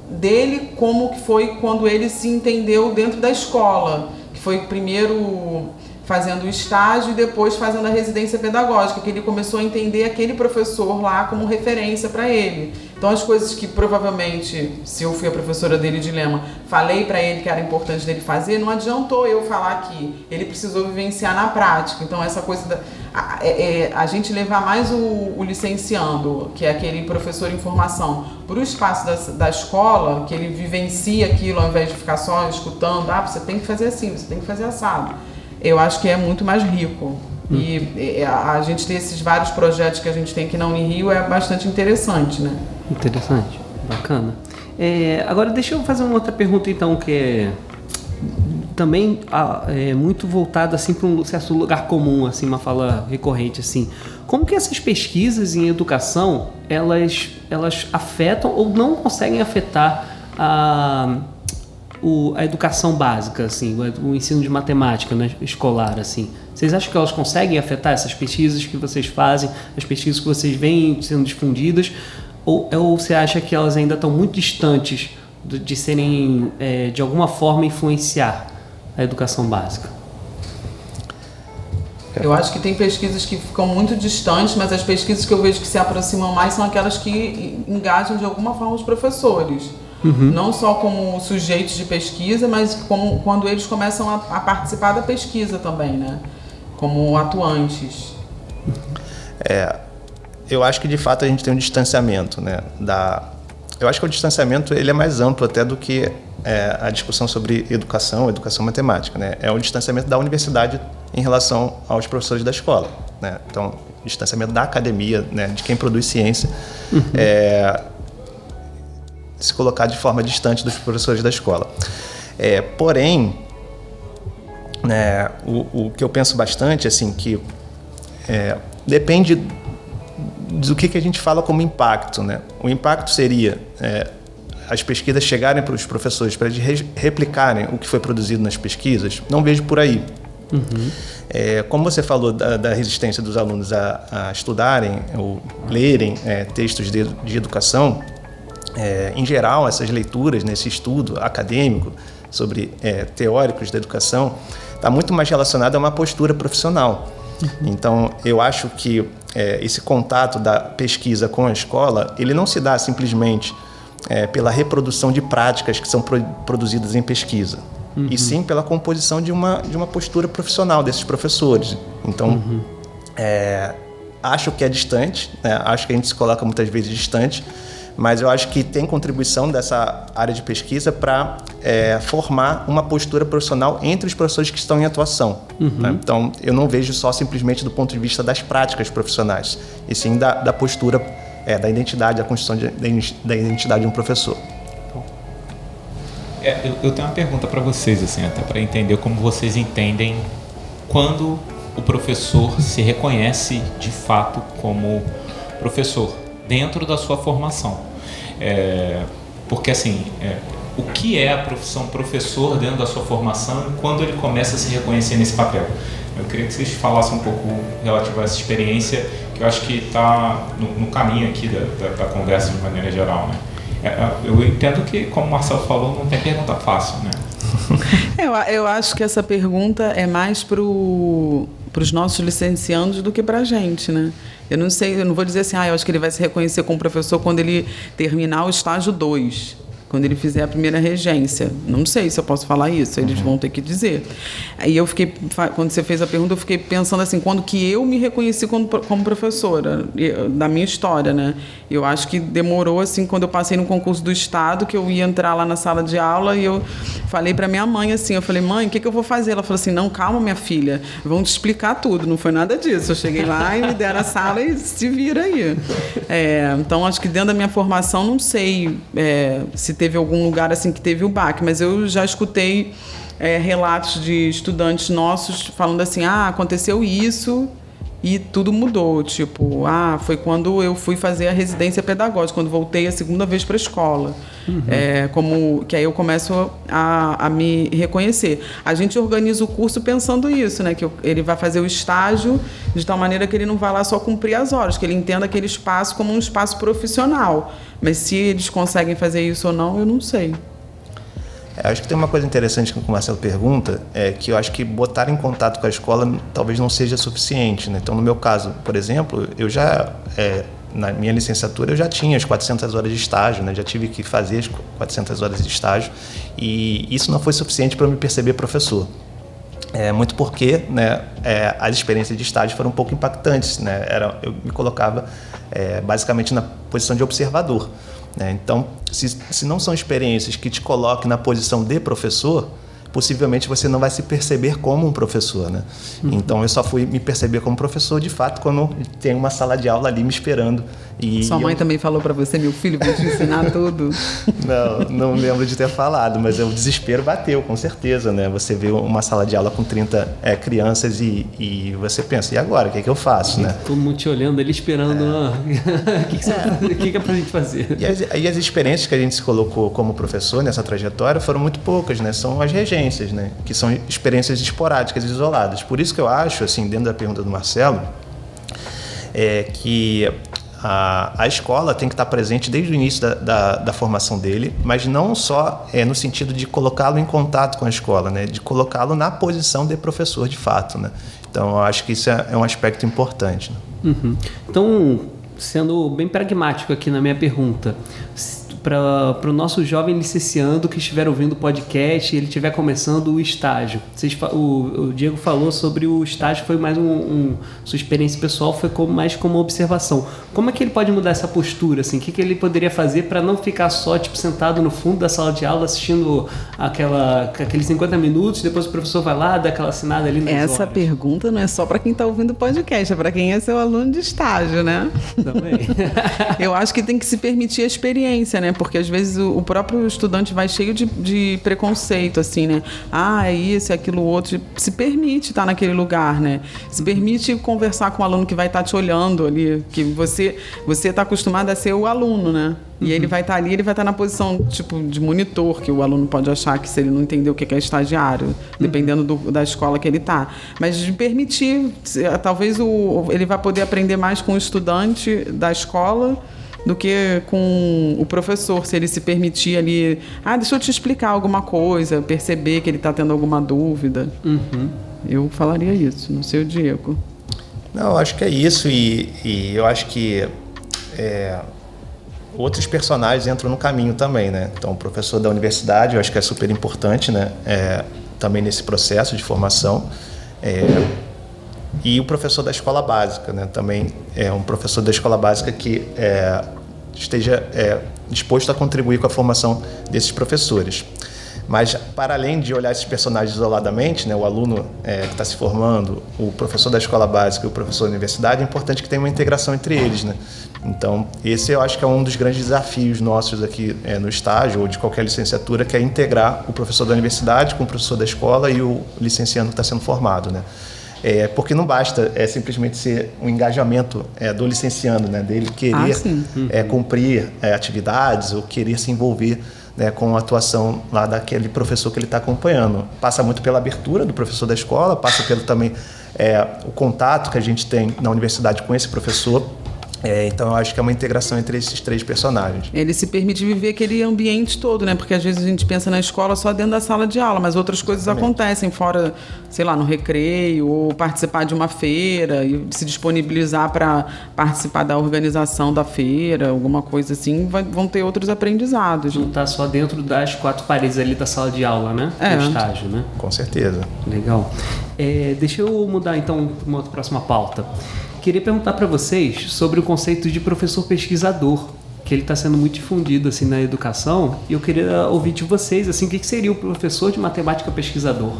dele, como que foi quando ele se entendeu dentro da escola, que foi primeiro fazendo o estágio e depois fazendo a residência pedagógica, que ele começou a entender aquele professor lá como referência para ele. Então, as coisas que provavelmente, se eu fui a professora dele de lema, falei para ele que era importante dele fazer, não adiantou eu falar aqui. Ele precisou vivenciar na prática. Então, essa coisa a gente levar mais o licenciando, que é aquele professor em formação, para o espaço da escola, que ele vivencia aquilo ao invés de ficar só escutando, você tem que fazer assim, você tem que fazer assado. Eu acho que é muito mais rico. E a gente ter esses vários projetos que a gente tem aqui na Unirio é bastante interessante, né? Interessante, bacana. Agora deixa eu fazer uma outra pergunta então, que é também muito voltada assim, para um certo lugar comum, assim, uma fala recorrente. Assim. Como que essas pesquisas em educação, elas afetam ou não conseguem afetar a educação básica, assim, o ensino de matemática, né, escolar, assim? Vocês acham que elas conseguem afetar essas pesquisas que vocês fazem, as pesquisas que vocês veem sendo difundidas, ou você acha que elas ainda estão muito distantes de serem, de alguma forma, influenciar a educação básica? Eu acho que tem pesquisas que ficam muito distantes, mas as pesquisas que eu vejo que se aproximam mais são aquelas que engajam de alguma forma os professores. Não só como sujeitos de pesquisa, mas como quando eles começam a participar da pesquisa também, né? Como atuantes. Eu acho que de fato a gente tem um distanciamento, né? Eu acho que o distanciamento ele é mais amplo até do que a discussão sobre educação matemática, né? É um distanciamento da universidade em relação aos professores da escola. né? Então, distanciamento da academia, né, de quem produz ciência, se colocar de forma distante dos professores da escola. Porém, né, o que eu penso bastante, assim, que depende do que a gente fala como impacto, né? O impacto seria as pesquisas chegarem para os professores para eles replicarem o que foi produzido nas pesquisas. Não vejo por aí. Como você falou da resistência dos alunos a estudarem ou lerem textos de educação, em geral, essas leituras, nesse estudo acadêmico sobre teóricos da educação, está muito mais relacionado a uma postura profissional. Então, eu acho que esse contato da pesquisa com a escola, ele não se dá simplesmente pela reprodução de práticas que são produzidas em pesquisa, e sim pela composição de uma postura profissional desses professores. Então, acho que é distante, né? Acho que a gente se coloca muitas vezes distante, mas eu acho que tem contribuição dessa área de pesquisa para formar uma postura profissional entre os professores que estão em atuação. Né? Então, eu não vejo só simplesmente do ponto de vista das práticas profissionais, e sim da postura, da identidade, da construção da identidade de um professor. Eu tenho uma pergunta para vocês, assim, até para entender como vocês entendem quando o professor se reconhece de fato como professor dentro da sua formação. Porque, assim, o que é a profissão professor dentro da sua formação e quando ele começa a se reconhecer nesse papel? Eu queria que vocês falassem um pouco relativo a essa experiência, que eu acho que está no caminho aqui da conversa de maneira geral, né? Eu entendo que, como o Marcelo falou, não tem pergunta fácil, né? Eu acho que essa pergunta é mais para os nossos licenciandos do que para a gente, né? Eu não sei, eu não vou dizer assim, eu acho que ele vai se reconhecer como professor quando ele terminar o estágio 2, quando ele fizer a primeira regência. Não sei se eu posso falar isso, eles vão ter que dizer. Aí eu fiquei, quando você fez a pergunta, eu fiquei pensando assim, quando que eu me reconheci como professora, da minha história, né? Eu acho que demorou, assim, quando eu passei no concurso do Estado, que eu ia entrar lá na sala de aula e eu falei para minha mãe, assim, eu falei, mãe, o que eu vou fazer? Ela falou assim, não, calma, minha filha, vão te explicar tudo. Não foi nada disso. Eu cheguei lá e me deram a sala e se vira aí. Então, acho que dentro da minha formação, não sei se teve algum lugar assim que teve o baque, mas eu já escutei relatos de estudantes nossos falando assim, aconteceu isso e tudo mudou, tipo, foi quando eu fui fazer a residência pedagógica, quando voltei a segunda vez para a escola, que aí eu começo a me reconhecer. A gente organiza o curso pensando isso, né, que ele vai fazer o estágio de tal maneira que ele não vai lá só cumprir as horas, que ele entenda aquele espaço como um espaço profissional, mas se eles conseguem fazer isso ou não, eu não sei. Acho que tem uma coisa interessante que o Marcelo pergunta, que eu acho que botar em contato com a escola talvez não seja suficiente, né? Então, no meu caso, por exemplo, eu já, na minha licenciatura, eu já tinha as 400 horas de estágio, né? Já tive que fazer as 400 horas de estágio, e isso não foi suficiente para eu me perceber professor. Muito porque, né, as experiências de estágio foram um pouco impactantes, né? Eu me colocava basicamente na posição de observador. Então, se não são experiências que te coloquem na posição de professor, possivelmente você não vai se perceber como um professor, né? Então, eu só fui me perceber como professor, de fato, quando tem uma sala de aula ali me esperando. Sua mãe também falou para você, meu filho, vou te ensinar tudo? Não lembro de ter falado, mas o desespero bateu, com certeza, né? Você vê uma sala de aula com 30 crianças e você pensa, e agora? O que é que eu faço, né? Todo mundo te olhando ali, esperando, o que é pra gente fazer? E as experiências que a gente se colocou como professor nessa trajetória foram muito poucas, né? São as regências, né? Que são experiências esporádicas, isoladas. Por isso que eu acho, assim, dentro da pergunta do Marcelo, que a escola tem que estar presente desde o início da formação dele, mas não só no sentido de colocá-lo em contato com a escola, né? De colocá-lo na posição de professor de fato, né? Então, eu acho que isso é um aspecto importante, né? Então, sendo bem pragmático aqui na minha pergunta, para o nosso jovem licenciando que estiver ouvindo o podcast e ele estiver começando o estágio. O Diego falou sobre o estágio, foi mais sua experiência pessoal foi mais como observação. Como é que ele pode mudar essa postura? Assim? O que ele poderia fazer para não ficar só sentado no fundo da sala de aula assistindo aqueles 50 minutos, depois o professor vai lá, dá aquela assinada ali nas Essa horas? Pergunta não é só para quem está ouvindo o podcast, é para quem é seu aluno de estágio, né? Também. Eu acho que tem que se permitir a experiência, né? Porque às vezes o próprio estudante vai cheio de preconceito, assim, né? É isso, é aquilo outro. Se permite estar naquele lugar, né? Se permite conversar com o aluno que vai estar te olhando ali, que você está acostumado a ser o aluno, né? E ele vai estar ali, ele vai estar na posição, tipo, de monitor, que o aluno pode achar que se ele não entender o que é estagiário, dependendo da escola que ele está. Mas de permitir, talvez ele vai poder aprender mais com o estudante da escola do que com o professor, se ele se permitir ali, deixa eu te explicar alguma coisa, perceber que ele está tendo alguma dúvida. Eu falaria isso, não sei o Diego. Não, eu acho que é isso e eu acho que outros personagens entram no caminho também, né? Então, o professor da universidade, eu acho que é super importante, né? Também nesse processo de formação. E o professor da escola básica, né? Também é um professor da escola básica que esteja disposto a contribuir com a formação desses professores. Mas, para além de olhar esses personagens isoladamente, né, o aluno que está se formando, o professor da escola básica e o professor da universidade, é importante que tenha uma integração entre eles, né? Então, esse eu acho que é um dos grandes desafios nossos aqui no estágio ou de qualquer licenciatura, que é integrar o professor da universidade com o professor da escola e o licenciando que está sendo formado, né? Porque não basta simplesmente ser um engajamento do licenciando, né? Dele querer cumprir atividades ou querer se envolver, né, com a atuação lá daquele professor que ele está acompanhando. Passa muito pela abertura do professor da escola, passa pelo também o contato que a gente tem na universidade com esse professor. Então, eu acho que é uma integração entre esses três personagens. Ele se permite viver aquele ambiente todo, né? Porque às vezes a gente pensa na escola só dentro da sala de aula, mas outras coisas acontecem fora, sei lá, no recreio, ou participar de uma feira e se disponibilizar para participar da organização da feira, alguma coisa assim, vão ter outros aprendizados. Não está só dentro das quatro paredes ali da sala de aula, né? No estágio, né? Com certeza. Legal. Deixa eu mudar então para uma outra próxima pauta. Queria perguntar para vocês sobre o conceito de professor pesquisador, que ele está sendo muito difundido assim na educação, e eu queria ouvir de vocês assim, o que seria o professor de matemática pesquisador?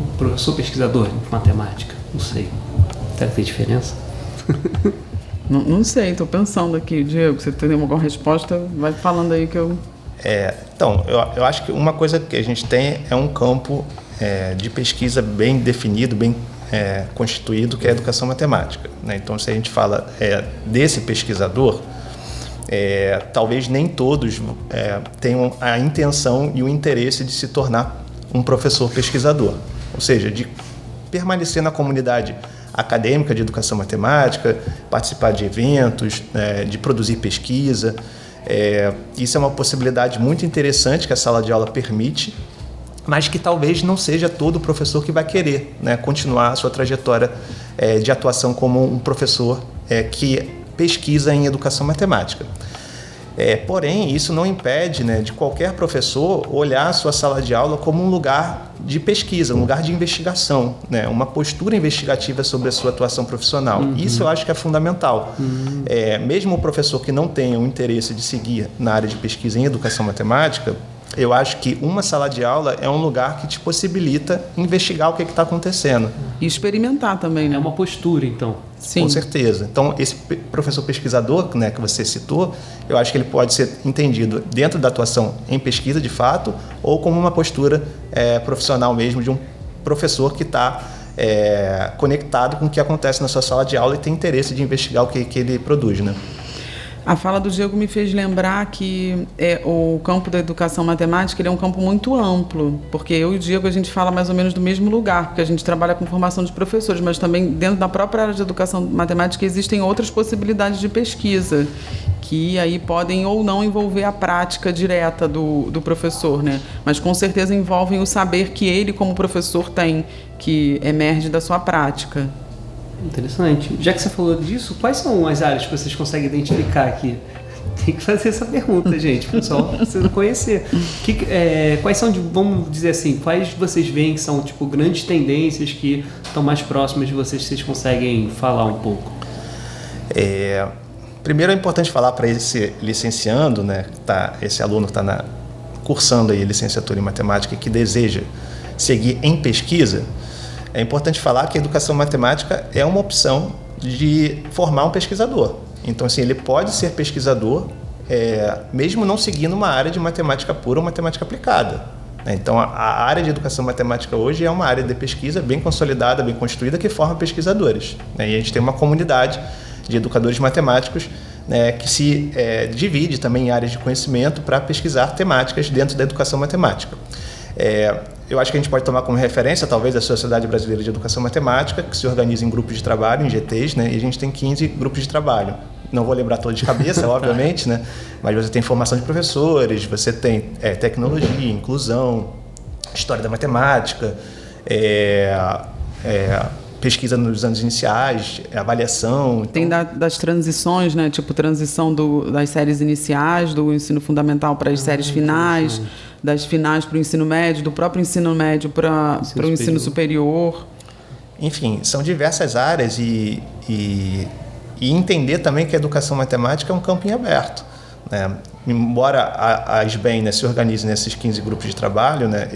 O professor pesquisador de matemática? Não sei. Será que tem diferença? Não sei, estou pensando aqui. Diego, você tem alguma resposta? Vai falando aí que eu... Então, eu acho que uma coisa que a gente tem é um campo de pesquisa bem definido, bem constituído, que é a educação matemática, né? Então, se a gente fala desse pesquisador, talvez nem todos tenham a intenção e o interesse de se tornar um professor pesquisador, ou seja, de permanecer na comunidade acadêmica de educação matemática, participar de eventos, de produzir pesquisa. Isso é uma possibilidade muito interessante que a sala de aula permite, mas que talvez não seja todo professor que vai querer, né, continuar a sua trajetória de atuação como um professor que pesquisa em educação matemática. Porém, isso não impede, né, de qualquer professor olhar a sua sala de aula como um lugar de pesquisa, um lugar de investigação, né, uma postura investigativa sobre a sua atuação profissional. Isso eu acho que é fundamental. Mesmo o professor que não tenha o interesse de seguir na área de pesquisa em educação matemática, eu acho que uma sala de aula é um lugar que te possibilita investigar o que está acontecendo. E experimentar também, né? É uma postura, então. Sim. Com certeza. Então, esse professor pesquisador, né, que você citou, eu acho que ele pode ser entendido dentro da atuação em pesquisa, de fato, ou como uma postura profissional mesmo de um professor que está conectado com o que acontece na sua sala de aula e tem interesse de investigar o que ele produz, né? A fala do Diego me fez lembrar que o campo da educação matemática ele é um campo muito amplo, porque eu e o Diego a gente fala mais ou menos do mesmo lugar, porque a gente trabalha com formação de professores, mas também dentro da própria área de educação matemática existem outras possibilidades de pesquisa, que aí podem ou não envolver a prática direta do professor, né? Mas com certeza envolvem o saber que ele como professor tem, que emerge da sua prática. Interessante. Já que você falou disso, quais são as áreas que vocês conseguem identificar aqui? Tem que fazer essa pergunta, gente. O pessoal precisa conhecer. Quais são, vamos dizer assim, quais vocês veem que são tipo grandes tendências que estão mais próximas de vocês, que vocês conseguem falar um pouco? Primeiro é importante falar para esse licenciando, né, esse aluno que está cursando aí licenciatura em matemática e que deseja seguir em pesquisa, é importante falar que a educação matemática é uma opção de formar um pesquisador. Então, assim, ele pode ser pesquisador, mesmo não seguindo uma área de matemática pura ou matemática aplicada. Então, a área de educação matemática hoje é uma área de pesquisa bem consolidada, bem construída, que forma pesquisadores. E a gente tem uma comunidade de educadores matemáticos, né, que se divide também em áreas de conhecimento para pesquisar temáticas dentro da educação matemática. Eu acho que a gente pode tomar como referência, talvez, a Sociedade Brasileira de Educação Matemática, que se organiza em grupos de trabalho, em GTs, né, e a gente tem 15 grupos de trabalho. Não vou lembrar todos de cabeça, obviamente, né, mas você tem formação de professores, você tem tecnologia, inclusão, história da matemática, pesquisa nos anos iniciais, avaliação. Então... Tem das transições, né? Tipo, transição das séries iniciais, do ensino fundamental para as séries finais, das finais para o ensino médio, do próprio ensino médio para o ensino superior. Enfim, são diversas áreas e entender também que a educação matemática é um campo em aberto, né? Embora a SBEM, né, se organize nesses 15 grupos de trabalho, né,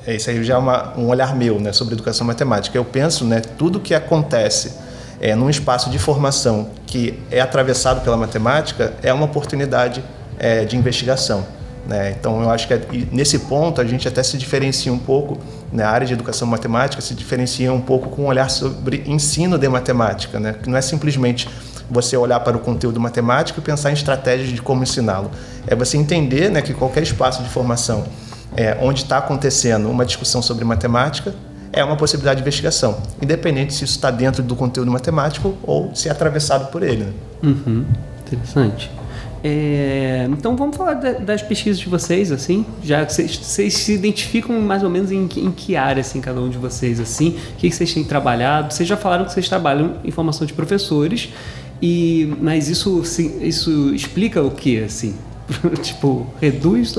isso aí já é um olhar meu, né, sobre educação matemática. Eu penso, né, tudo que acontece num espaço de formação que é atravessado pela matemática é uma oportunidade de investigação, né? Então, eu acho que nesse ponto a gente até se diferencia um pouco, né, a área de educação matemática se diferencia um pouco com um olhar sobre ensino de matemática, né, que não é simplesmente você olhar para o conteúdo matemático e pensar em estratégias de como ensiná-lo. É você entender, né, que qualquer espaço de formação onde está acontecendo uma discussão sobre matemática é uma possibilidade de investigação, independente se isso está dentro do conteúdo matemático ou se é atravessado por ele, né? Interessante. Então vamos falar das pesquisas de vocês, assim, já que vocês se identificam mais ou menos em que área, assim, cada um de vocês, assim, o que vocês têm trabalhado. Vocês já falaram que vocês trabalham em formação de professores, mas isso explica o que, assim? Tipo, reduz...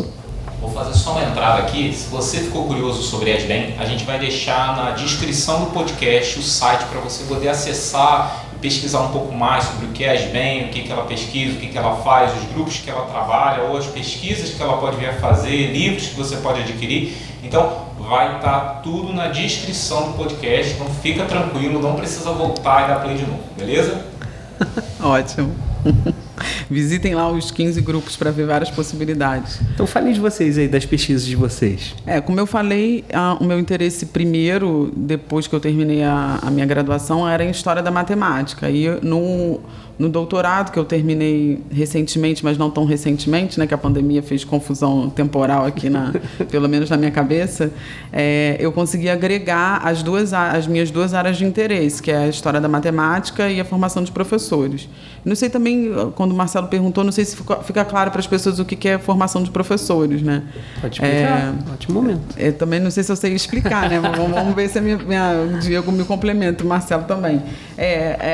Vou fazer só uma entrada aqui. Se você ficou curioso sobre a SBEM, a gente vai deixar na descrição do podcast o site para você poder acessar e pesquisar um pouco mais sobre o que é a SBEM, o que ela pesquisa, o que ela faz, os grupos que ela trabalha, ou as pesquisas que ela pode vir a fazer, livros que você pode adquirir. Então, vai estar tudo na descrição do podcast. Então, fica tranquilo, não precisa voltar e dar play de novo, beleza? Ótimo. Visitem lá os 15 grupos para ver várias possibilidades. Então falem de vocês aí, das pesquisas de vocês. Como eu falei, o meu interesse primeiro, depois que eu terminei a minha graduação, era em História da Matemática. E no doutorado, que eu terminei recentemente, mas não tão recentemente, né, que a pandemia fez confusão temporal aqui, pelo menos na minha cabeça, eu consegui agregar as minhas duas áreas de interesse, que é a História da Matemática e a formação de professores. Não sei também, quando o Marcelo perguntou, não sei se fica claro para as pessoas o que é formação de professores, né? Pode explicar, ótimo momento. Também não sei se eu sei explicar, né? Vamos ver se o Diego me complementa, o Marcelo também.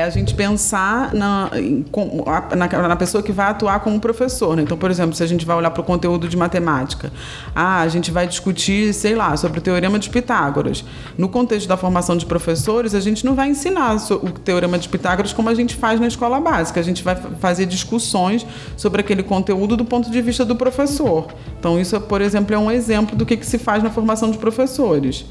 A gente pensar na pessoa que vai atuar como professor, né? Então, por exemplo, se a gente vai olhar para o conteúdo de matemática, a gente vai discutir, sei lá, sobre o Teorema de Pitágoras. No contexto da formação de professores, a gente não vai ensinar o Teorema de Pitágoras como a gente faz na escola básica. A gente vai fazer discussões sobre aquele conteúdo do ponto de vista do professor. Então, isso, por exemplo, é um exemplo do que se faz na formação de professores.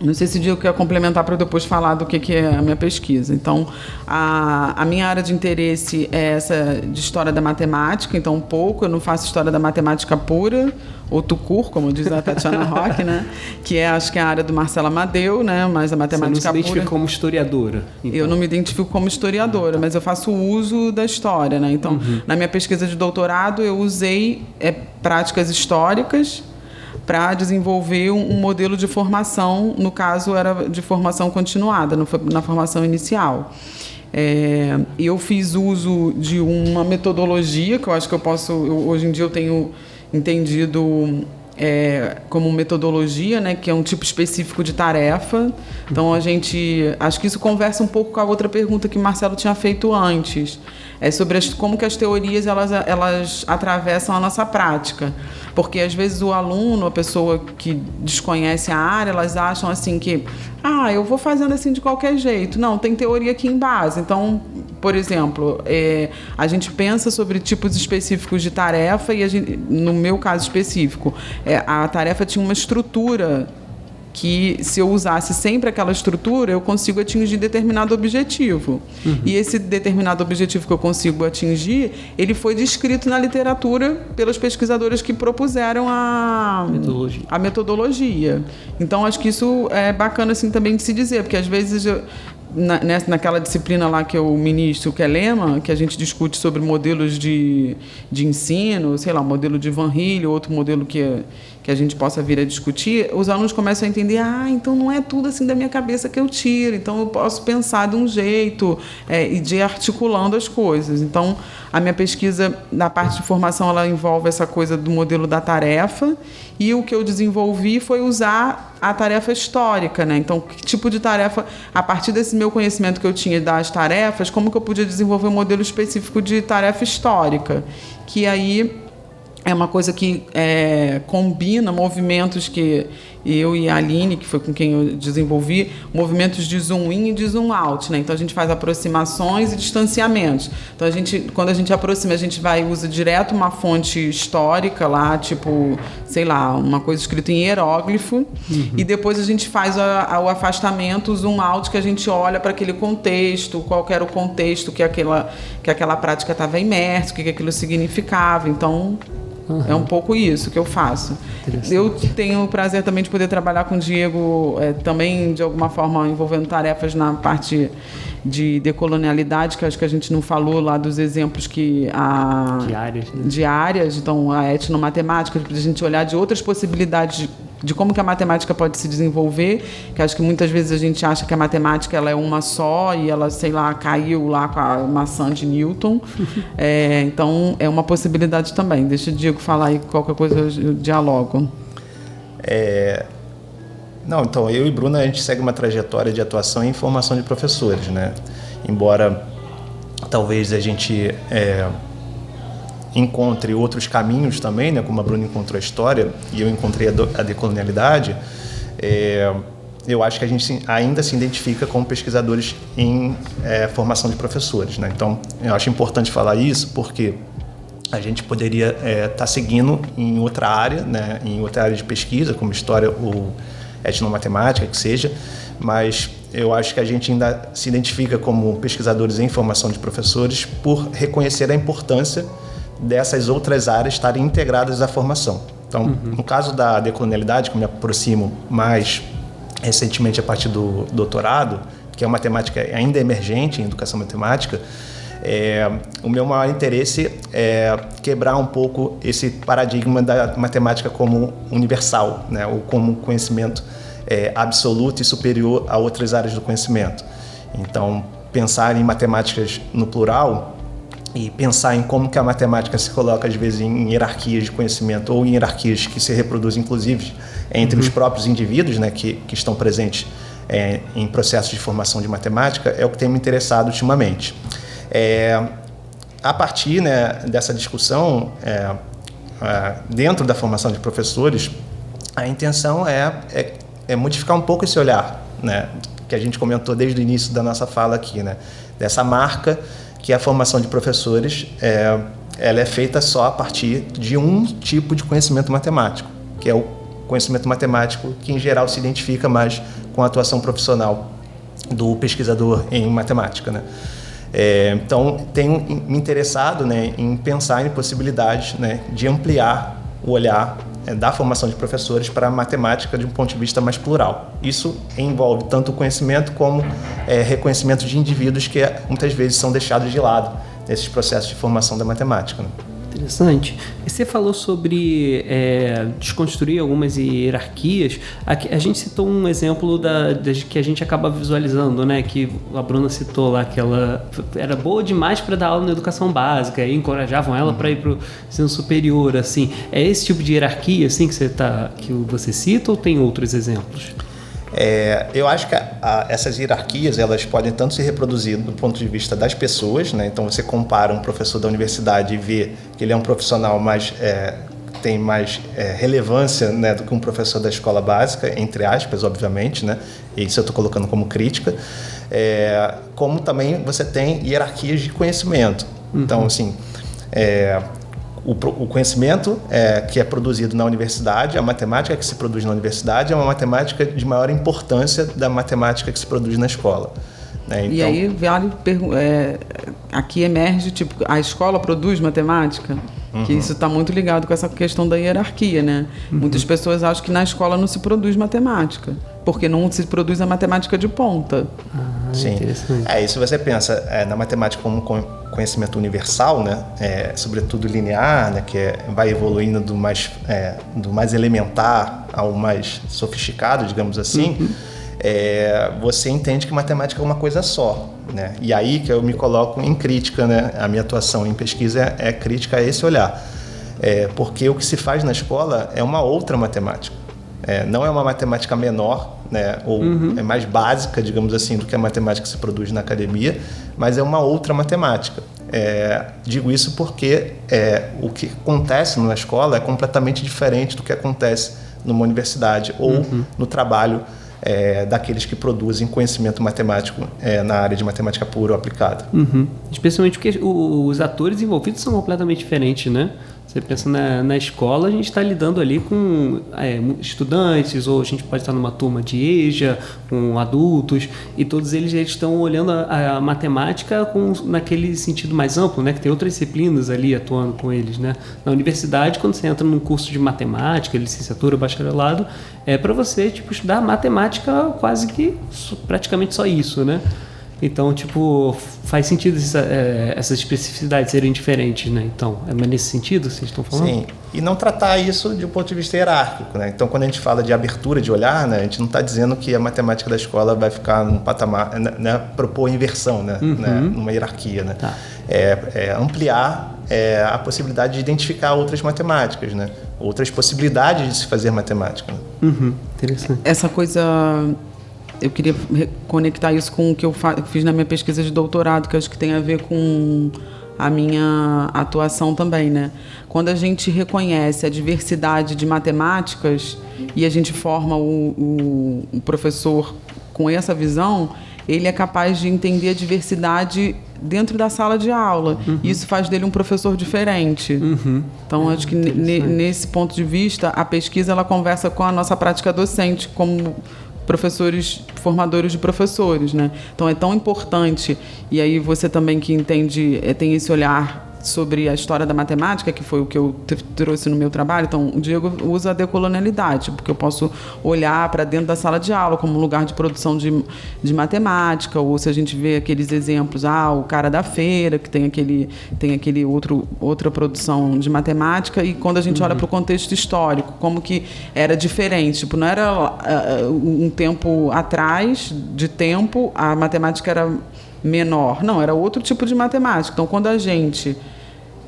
Não sei se o Diego quer complementar para eu depois falar do que é a minha pesquisa. Então, a minha área de interesse é essa de História da Matemática, então um pouco, eu não faço História da Matemática pura, ou tucur, como diz a Tatiana Roque, né? Que acho que é a área do Marcelo Amadeu, né? Mas a matemática pura... Você não se identifica como historiadora? Então. Eu não me identifico como historiadora, mas eu faço uso da história, né? Então, na minha pesquisa de doutorado, eu usei práticas históricas para desenvolver um modelo de formação, no caso era de formação continuada, na formação inicial. E eu fiz uso de uma metodologia que eu acho que hoje em dia eu tenho entendido como metodologia, né, que é um tipo específico de tarefa. Então, acho que isso conversa um pouco com a outra pergunta que o Marcelo tinha feito antes, sobre como que as teorias elas atravessam a nossa prática. Porque, às vezes, o aluno, a pessoa que desconhece a área, elas acham assim que eu vou fazendo assim de qualquer jeito. Não, tem teoria aqui em base. Então, por exemplo, a gente pensa sobre tipos específicos de tarefa e, no meu caso específico, a tarefa tinha uma estrutura que, se eu usasse sempre aquela estrutura, eu consigo atingir determinado objetivo. E esse determinado objetivo que eu consigo atingir, ele foi descrito na literatura pelos pesquisadores que propuseram a metodologia. Então, acho que isso é bacana assim, também de se dizer, porque às vezes naquela disciplina lá que eu ministro, que é Lema, que a gente discute sobre modelos de ensino, sei lá, o modelo de Van Hill, outro modelo que a gente possa vir a discutir, os alunos começam a entender, então não é tudo assim da minha cabeça que eu tiro, então eu posso pensar de um jeito e de ir articulando as coisas. Então, a minha pesquisa na parte de formação, ela envolve essa coisa do modelo da tarefa, e o que eu desenvolvi foi usar a tarefa histórica, né? Então, que tipo de tarefa, a partir desse meu conhecimento que eu tinha das tarefas, como que eu podia desenvolver um modelo específico de tarefa histórica, que aí é uma coisa que combina movimentos que eu e a Aline, que foi com quem eu desenvolvi, movimentos de zoom in e de zoom out, né? Então, a gente faz aproximações e distanciamentos. Então, quando a gente aproxima, a gente usa direto uma fonte histórica lá, tipo, sei lá, uma coisa escrita em hieróglifo, e depois a gente faz o afastamento, o zoom out, que a gente olha para aquele contexto, qual era o contexto que aquela prática estava imersa, o que aquilo significava. Então, é um pouco isso que eu faço. Eu tenho o prazer também de poder trabalhar com o Diego, também, de alguma forma, envolvendo tarefas na parte de decolonialidade, que acho que a gente não falou lá dos exemplos diárias, então a etnomatemática, para a gente olhar de outras possibilidades de como que a matemática pode se desenvolver, que acho que muitas vezes a gente acha que a matemática ela é uma só e ela, sei lá, caiu lá com a maçã de Newton. Então, é uma possibilidade também. Deixa o Diego falar aí, qualquer coisa eu dialogo. Não, então, eu e Bruna, a gente segue uma trajetória de atuação em formação de professores, né? Embora talvez a gente encontre outros caminhos também, né? Como a Bruna encontrou a história e eu encontrei a decolonialidade, eu acho que a gente ainda se identifica como pesquisadores em formação de professores, né? Então, eu acho importante falar isso porque a gente poderia estar seguindo em outra área, né? Em outra área de pesquisa, como história ou etnomatemática, que seja, mas eu acho que a gente ainda se identifica como pesquisadores em formação de professores por reconhecer a importância dessas outras áreas estarem integradas à formação. Então, no caso da decolonialidade, que eu me aproximo mais recentemente a partir do doutorado, que é uma temática ainda emergente em educação matemática, o meu maior interesse é quebrar um pouco esse paradigma da matemática como universal, né? Ou como conhecimento absoluto e superior a outras áreas do conhecimento. Então, pensar em matemáticas no plural e pensar em como que a matemática se coloca, às vezes, em hierarquias de conhecimento ou em hierarquias que se reproduzem, inclusive, entre os próprios indivíduos, né, que estão presentes em processos de formação de matemática, é o que tem me interessado ultimamente. A partir, né, dessa discussão, dentro da formação de professores, a intenção é modificar um pouco esse olhar, né, que a gente comentou desde o início da nossa fala aqui, né, dessa marca que a formação de professores ela é feita só a partir de um tipo de conhecimento matemático, que é o conhecimento matemático que, em geral, se identifica mais com a atuação profissional do pesquisador em matemática, né? Então, tenho me interessado, né, em pensar em possibilidades, né, de ampliar o olhar da formação de professores para a matemática de um ponto de vista mais plural. Isso envolve tanto o conhecimento como reconhecimento de indivíduos que muitas vezes são deixados de lado nesses processos de formação da matemática, né? Interessante. Você falou sobre desconstruir algumas hierarquias. A gente citou um exemplo que a gente acaba visualizando, né? Que a Bruna citou lá, que ela era boa demais para dar aula na educação básica e encorajavam ela para ir para o ensino superior, assim. É esse tipo de hierarquia assim, que você cita ou tem outros exemplos? Eu acho que essas hierarquias elas podem tanto se reproduzir do ponto de vista das pessoas, né? Então você compara um professor da universidade e vê que ele é um profissional tem mais relevância, né, do que um professor da escola básica, entre aspas, obviamente, né? E isso eu estou colocando como crítica. Como também você tem hierarquias de conhecimento. Então, assim, o conhecimento que é produzido na universidade, a matemática que se produz na universidade é uma matemática de maior importância da matemática que se produz na escola, né? Então, e aí aqui emerge, tipo, a escola produz matemática? Que isso está muito ligado com essa questão da hierarquia, né? Muitas pessoas acham que na escola não se produz matemática, porque não se produz a matemática de ponta. Sim. E se você pensa na matemática como conhecimento universal, né? Sobretudo linear, né? Que vai evoluindo do mais elementar ao mais sofisticado, digamos assim, você entende que matemática é uma coisa só, né? E aí que eu me coloco em crítica, né? A minha atuação em pesquisa é crítica a esse olhar, porque o que se faz na escola é uma outra matemática, não é uma matemática menor, né? Ou é mais básica, digamos assim, do que a matemática que se produz na academia, mas é uma outra matemática. Digo isso porque o que acontece na escola é completamente diferente do que acontece numa universidade ou no trabalho daqueles que produzem conhecimento matemático na área de matemática pura ou aplicada. Especialmente porque os atores envolvidos são completamente diferentes, né? Você pensa na escola, a gente está lidando ali com estudantes, ou a gente pode estar numa turma de EJA, com adultos, e todos eles estão olhando a matemática naquele sentido mais amplo, né? Que tem outras disciplinas ali atuando com eles, né? Na universidade, quando você entra num curso de matemática, licenciatura, bacharelado, é para você estudar matemática quase que praticamente só isso, né? Então, faz sentido essas especificidades serem diferentes, né? Então, é nesse sentido que vocês estão falando? Sim, e não tratar isso de um ponto de vista hierárquico, né? Então, quando a gente fala de abertura de olhar, né, a gente não está dizendo que a matemática da escola vai ficar num patamar, né, propor inversão, né, numa hierarquia, né? Tá. Ampliar a possibilidade de identificar outras matemáticas, né? Outras possibilidades de se fazer matemática. Né? Interessante. Essa coisa... Eu queria conectar isso com o que eu fiz na minha pesquisa de doutorado, que acho que tem a ver com a minha atuação também, né? Quando a gente reconhece a diversidade de matemáticas e a gente forma o professor com essa visão, ele é capaz de entender a diversidade dentro da sala de aula. E isso faz dele um professor diferente. Então, acho que nesse ponto de vista, a pesquisa ela conversa com a nossa prática docente, como professores, formadores de professores, né? Então é tão importante, e aí você também que entende, tem esse olhar sobre a história da matemática, que foi o que eu trouxe no meu trabalho. Então, o Diego usa a decolonialidade, porque eu posso olhar para dentro da sala de aula como um lugar de produção de matemática, ou se a gente vê aqueles exemplos, o cara da feira, que tem aquele outra produção de matemática, e quando a gente olha para o contexto histórico, como que era diferente. Não era um tempo atrás, a matemática era menor. Não, era outro tipo de matemática. Então, quando a gente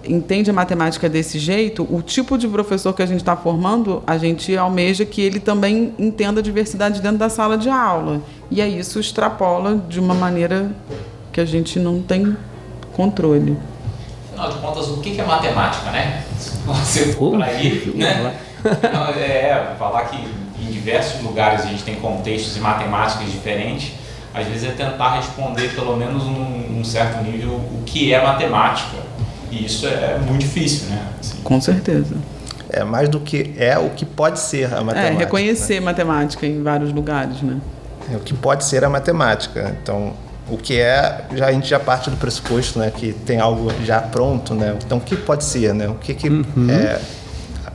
entende a matemática desse jeito, o tipo de professor que a gente está formando, a gente almeja que ele também entenda a diversidade dentro da sala de aula. E aí isso extrapola de uma maneira que a gente não tem controle. Afinal de contas, o que é matemática, né? Você for por aí, né? Falar que em diversos lugares a gente tem contextos e matemáticas diferentes. Às vezes é tentar responder, pelo menos num certo nível, o que é matemática. E isso é muito difícil, né? Assim. Com certeza. Mais do que o que pode ser a matemática. Reconhecer, né? Matemática em vários lugares, né? O que pode ser a matemática. Então, o que a gente já parte do pressuposto, né? Que tem algo já pronto, né? Então, o que pode ser, né? O que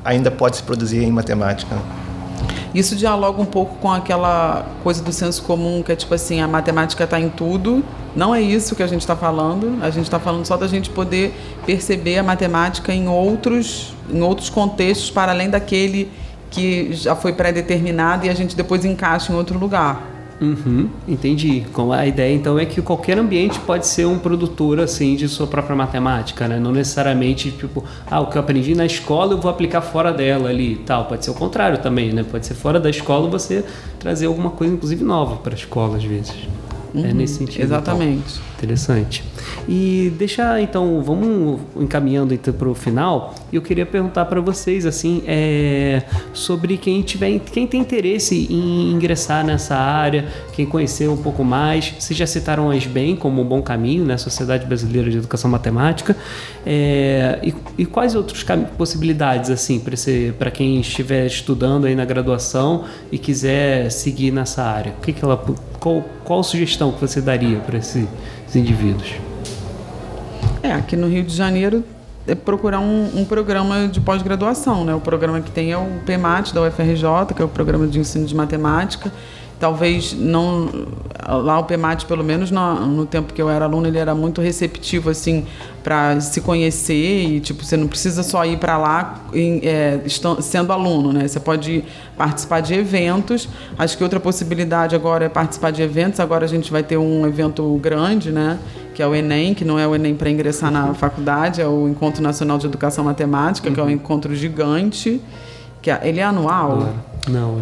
ainda pode se produzir em matemática. Isso dialoga um pouco com aquela coisa do senso comum, que é tipo assim, a matemática está em tudo, Não é isso que a gente está falando. A gente está falando só da gente poder perceber a matemática em outros contextos, para além daquele que já foi pré-determinado e a gente depois encaixa em outro lugar. Entendi. A ideia então é que qualquer ambiente pode ser um produtor assim de sua própria matemática, né? Não necessariamente tipo, o que eu aprendi na escola eu vou aplicar fora dela ali e tal. Pode ser o contrário também, né? Pode ser fora da escola você trazer alguma coisa inclusive nova para a escola às vezes. É nesse sentido. Exatamente. Então. Interessante. E vamos encaminhando então para o final. Eu queria perguntar para vocês assim, sobre quem tem interesse em ingressar nessa área, quem conhecer um pouco mais. Vocês já citaram a SBEM como um bom caminho, né? Sociedade Brasileira de Educação Matemática. E quais outras possibilidades assim para quem estiver estudando aí na graduação e quiser seguir nessa área? Qual sugestão que você daria para esses indivíduos? Aqui no Rio de Janeiro é procurar um programa de pós-graduação, né? O programa que tem é o PMAT da UFRJ, que é o Programa de Ensino de Matemática. Talvez não... Lá o PMAT, pelo menos no tempo que eu era aluna, ele era muito receptivo, assim, para se conhecer e, tipo, você não precisa só ir para lá sendo aluno, né? Você pode participar de eventos. Acho que outra possibilidade agora é participar de eventos. Agora a gente vai ter um evento grande, né? Que é o Enem, que não é o Enem para ingressar na faculdade, é o Encontro Nacional de Educação Matemática, que é um encontro gigante. Ele é anual? Não,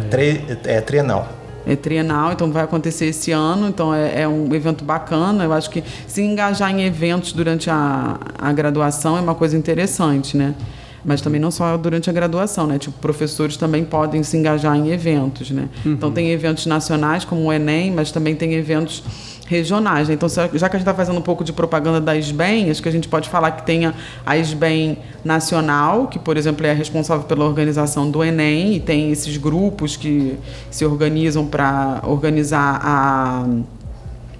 é trienal. É trienal, então vai acontecer esse ano, então é um evento bacana. Eu acho que se engajar em eventos durante a graduação é uma coisa interessante, né? Mas também não só durante a graduação, né? Tipo, professores também podem se engajar em eventos, né? Então tem eventos nacionais como o Enem, mas também tem eventos regionais, né? Então, já que a gente está fazendo um pouco de propaganda da SBEM, acho que a gente pode falar que tem a SBEM nacional, que, por exemplo, é responsável pela organização do Enem, e tem esses grupos que se organizam para organizar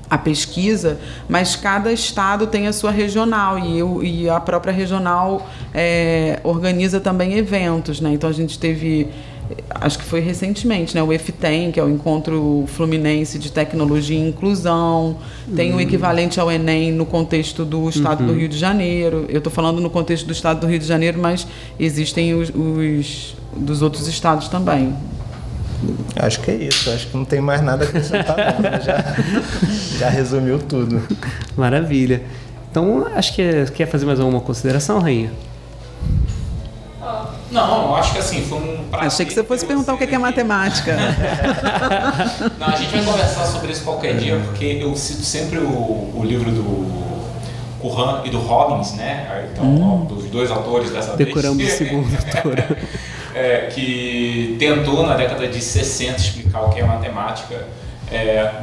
a pesquisa, mas cada estado tem a sua regional e a própria regional organiza também eventos, né? Então a gente teve, acho que foi recentemente, né, o EFTEM, que é o Encontro Fluminense de Tecnologia e Inclusão, tem o equivalente ao Enem no contexto do estado do Rio de Janeiro. Eu estou falando no contexto do estado do Rio de Janeiro, mas existem os dos outros estados também. Acho que é isso, acho que não tem mais nada a acrescentar, não. Já resumiu tudo. Maravilha. Então, acho que quer fazer mais alguma consideração, Rainha? Não, acho que assim, foi um prazer. Achei que você fosse perguntar o que é matemática. Não, a gente vai conversar sobre isso qualquer dia, porque eu cito sempre o livro do Curran e do Robbins, né? Então, dos dois autores dessa vez. Decoramos o segundo autor. Que tentou na década de 60 explicar o que é matemática.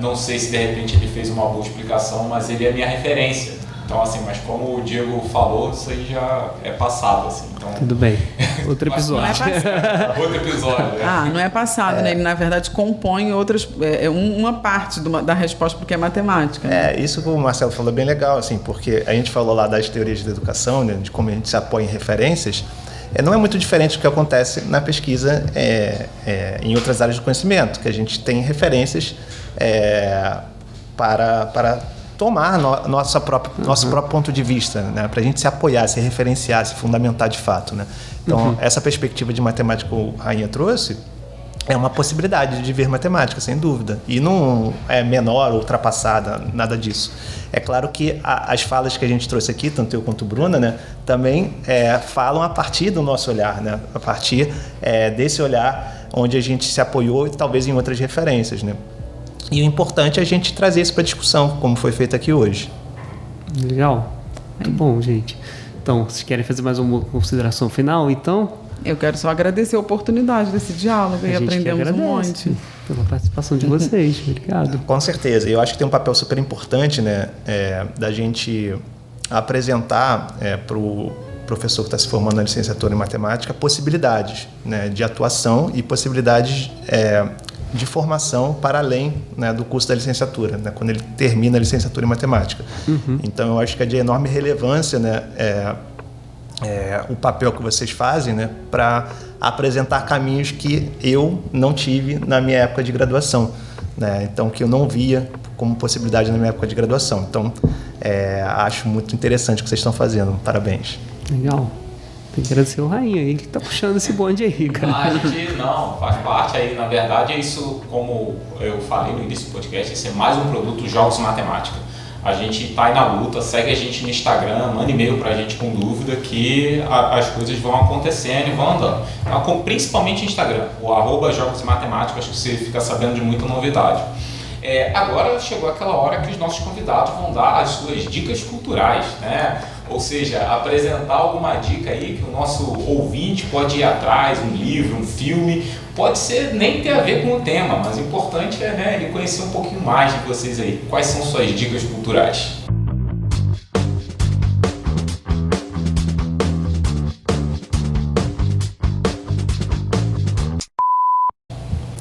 Não sei se de repente ele fez uma boa explicação, mas ele é a minha referência. Então, assim, mas como o Diego falou, isso aí já é passado, assim. Então, tudo bem. Outro episódio. Não é passado. Outro episódio. Não é passado, né? Ele, na verdade, compõe outras... uma parte da resposta porque é matemática. Né? Isso que o Marcelo falou é bem legal, assim, porque a gente falou lá das teorias da educação, né, de como a gente se apoia em referências. Não é muito diferente do que acontece na pesquisa em outras áreas do conhecimento, que a gente tem referências para tomar nosso próprio ponto de vista, né? Para a gente se apoiar, se referenciar, se fundamentar de fato. Né? Então, essa perspectiva de matemática que o Rainha trouxe é uma possibilidade de ver matemática, sem dúvida. E não é menor, ultrapassada, nada disso. É claro que as falas que a gente trouxe aqui, tanto eu quanto a Bruna, né, também falam a partir do nosso olhar, né? A partir desse olhar onde a gente se apoiou e talvez em outras referências. Né? E o importante é a gente trazer isso para discussão, como foi feito aqui hoje. Legal. Muito bom, gente. Então, vocês querem fazer mais uma consideração final, então? Eu quero só agradecer a oportunidade desse diálogo e aprendemos um monte. Pela participação de vocês. Obrigado. Com certeza. Eu acho que tem um papel super importante, né, da gente apresentar para o professor que está se formando na licenciatura em matemática possibilidades, né, de atuação e possibilidades de formação para além, né, do curso da licenciatura, né, quando ele termina a licenciatura em matemática. Então, eu acho que é de enorme relevância, né, o papel que vocês fazem, né, para apresentar caminhos que eu não tive na minha época de graduação, né, então que eu não via como possibilidade na minha época de graduação. Então, acho muito interessante o que vocês estão fazendo. Parabéns. Legal. Tem que agradecer o Rainha aí, que tá puxando esse bonde aí, cara. A gente não, faz parte aí. Na verdade, isso, como eu falei no início do podcast, esse é mais um produto Jogos e Matemática. A gente tá aí na luta, segue a gente no Instagram, manda e-mail pra gente com dúvida que as coisas vão acontecendo e vão andando. Então, principalmente Instagram, o @Jogos e Matemática, acho que você fica sabendo de muita novidade. Agora chegou aquela hora que os nossos convidados vão dar as suas dicas culturais, né? Ou seja, apresentar alguma dica aí que o nosso ouvinte pode ir atrás, um livro, um filme, pode ser nem ter a ver com o tema, mas o importante é, né, ele conhecer um pouquinho mais de vocês aí. Quais são suas dicas culturais?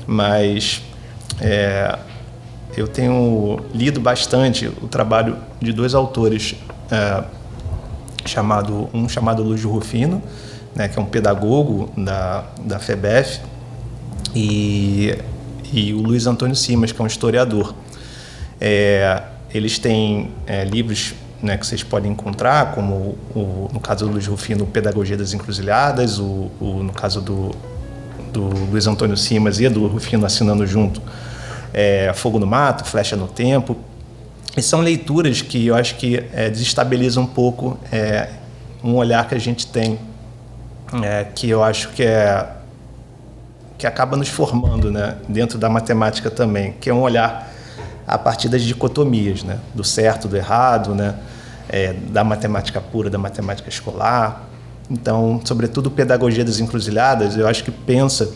Mas eu tenho lido bastante o trabalho de 2 autores, um chamado Lúcio Rufino, né, que é um pedagogo da FEBEF, e o Luiz Antônio Simas, que é um historiador. Eles têm livros, né, que vocês podem encontrar, como no caso do Luiz Rufino, Pedagogia das Encruzilhadas, no caso do Luiz Antônio Simas e do Rufino assinando junto, Fogo no Mato, Flecha no Tempo. E são leituras que eu acho que desestabilizam um pouco um olhar que a gente tem, que eu acho que acaba nos formando, né, dentro da matemática também, que é um olhar a partir das dicotomias, né, do certo, do errado, né, da matemática pura, da matemática escolar. Então, sobretudo, Pedagogia das Encruzilhadas, eu acho que pensa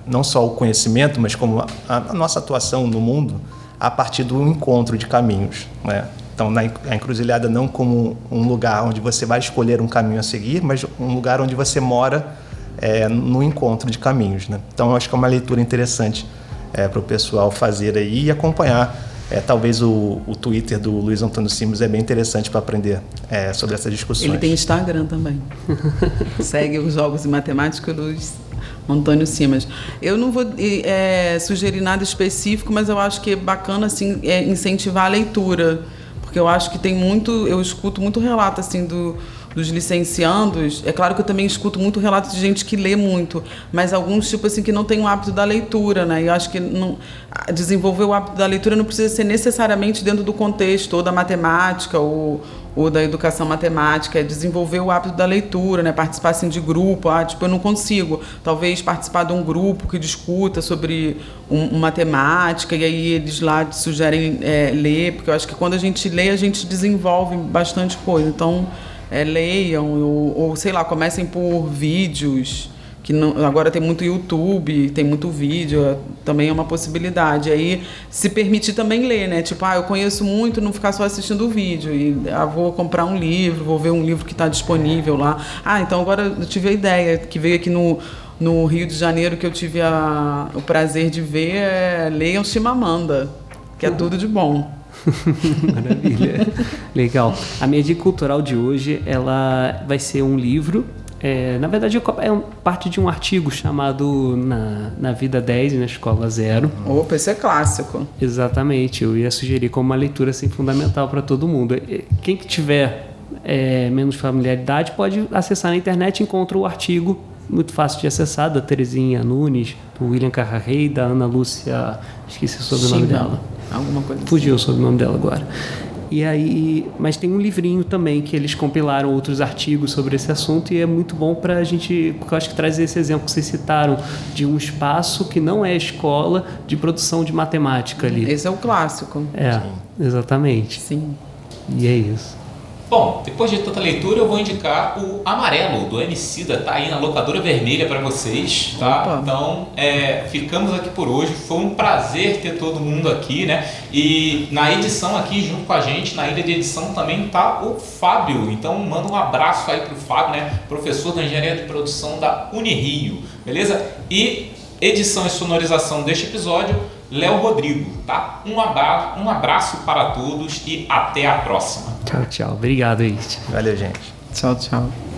não só o conhecimento, mas como a nossa atuação no mundo a partir do encontro de caminhos, né? Então, a encruzilhada não como um lugar onde você vai escolher um caminho a seguir, mas um lugar onde você mora no encontro de caminhos, né? Então, eu acho que é uma leitura interessante para o pessoal fazer aí e acompanhar. Talvez o Twitter do Luiz Antônio Simas é bem interessante para aprender sobre essas discussões. Ele tem Instagram também. Segue os Jogos de Matemática do Luiz Antônio Simas. Eu não vou sugerir nada específico, mas eu acho que é bacana assim, incentivar a leitura, porque eu acho que tem muito, eu escuto muito relato assim dos licenciandos. É claro que eu também escuto muito relato de gente que lê muito, mas alguns tipo assim que não tem o hábito da leitura, né? E eu acho que desenvolver o hábito da leitura não precisa ser necessariamente dentro do contexto ou da matemática ou da educação matemática, é desenvolver o hábito da leitura, né? Participar assim, de grupo, eu não consigo, talvez participar de um grupo que discuta sobre matemática e aí eles lá sugerem ler, porque eu acho que quando a gente lê, a gente desenvolve bastante coisa. Então, leiam ou sei lá, comecem por vídeos, que não, agora tem muito YouTube, tem muito vídeo, também é uma possibilidade. Aí se permitir também ler, né? Tipo, eu conheço muito, não ficar só assistindo o vídeo. E vou comprar um livro, vou ver um livro que está disponível lá. Então agora eu tive a ideia, que veio aqui no Rio de Janeiro, que eu tive o prazer de ver, leiam Chimamanda, que é tudo de bom. Maravilha. Legal. A minha dica cultural de hoje, ela vai ser um livro. Na verdade, é parte de um artigo chamado Na Vida 10 e na Escola 0. Opa, esse é clássico. Exatamente. Eu ia sugerir como uma leitura assim, fundamental para todo mundo. Quem que tiver menos familiaridade pode acessar na internet e encontra o artigo muito fácil de acessar, da Terezinha Nunes, do William Carrarrey, da Ana Lúcia, esqueci o sobrenome dela. Alguma coisa assim. Fugiu o sobrenome dela agora. E aí, mas tem um livrinho também que eles compilaram outros artigos sobre esse assunto e é muito bom para a gente, porque eu acho que traz esse exemplo que vocês citaram de um espaço que não é escola de produção de matemática ali. Esse é o clássico. Sim. Exatamente. Sim. E é isso. Bom, depois de tanta leitura, eu vou indicar o Amarelo, do Emicida, tá aí na locadora vermelha para vocês, tá? Opa. Então, ficamos aqui por hoje, foi um prazer ter todo mundo aqui, né? E na edição aqui, junto com a gente, na ilha de edição também tá o Fábio, então manda um abraço aí pro Fábio, né? Professor da Engenharia de Produção da Unirio, beleza? E edição e sonorização deste episódio, Léo Rodrigo, tá? Um abraço para todos e até a próxima. Tchau, tchau. Obrigado aí. Valeu, gente. Tchau, tchau.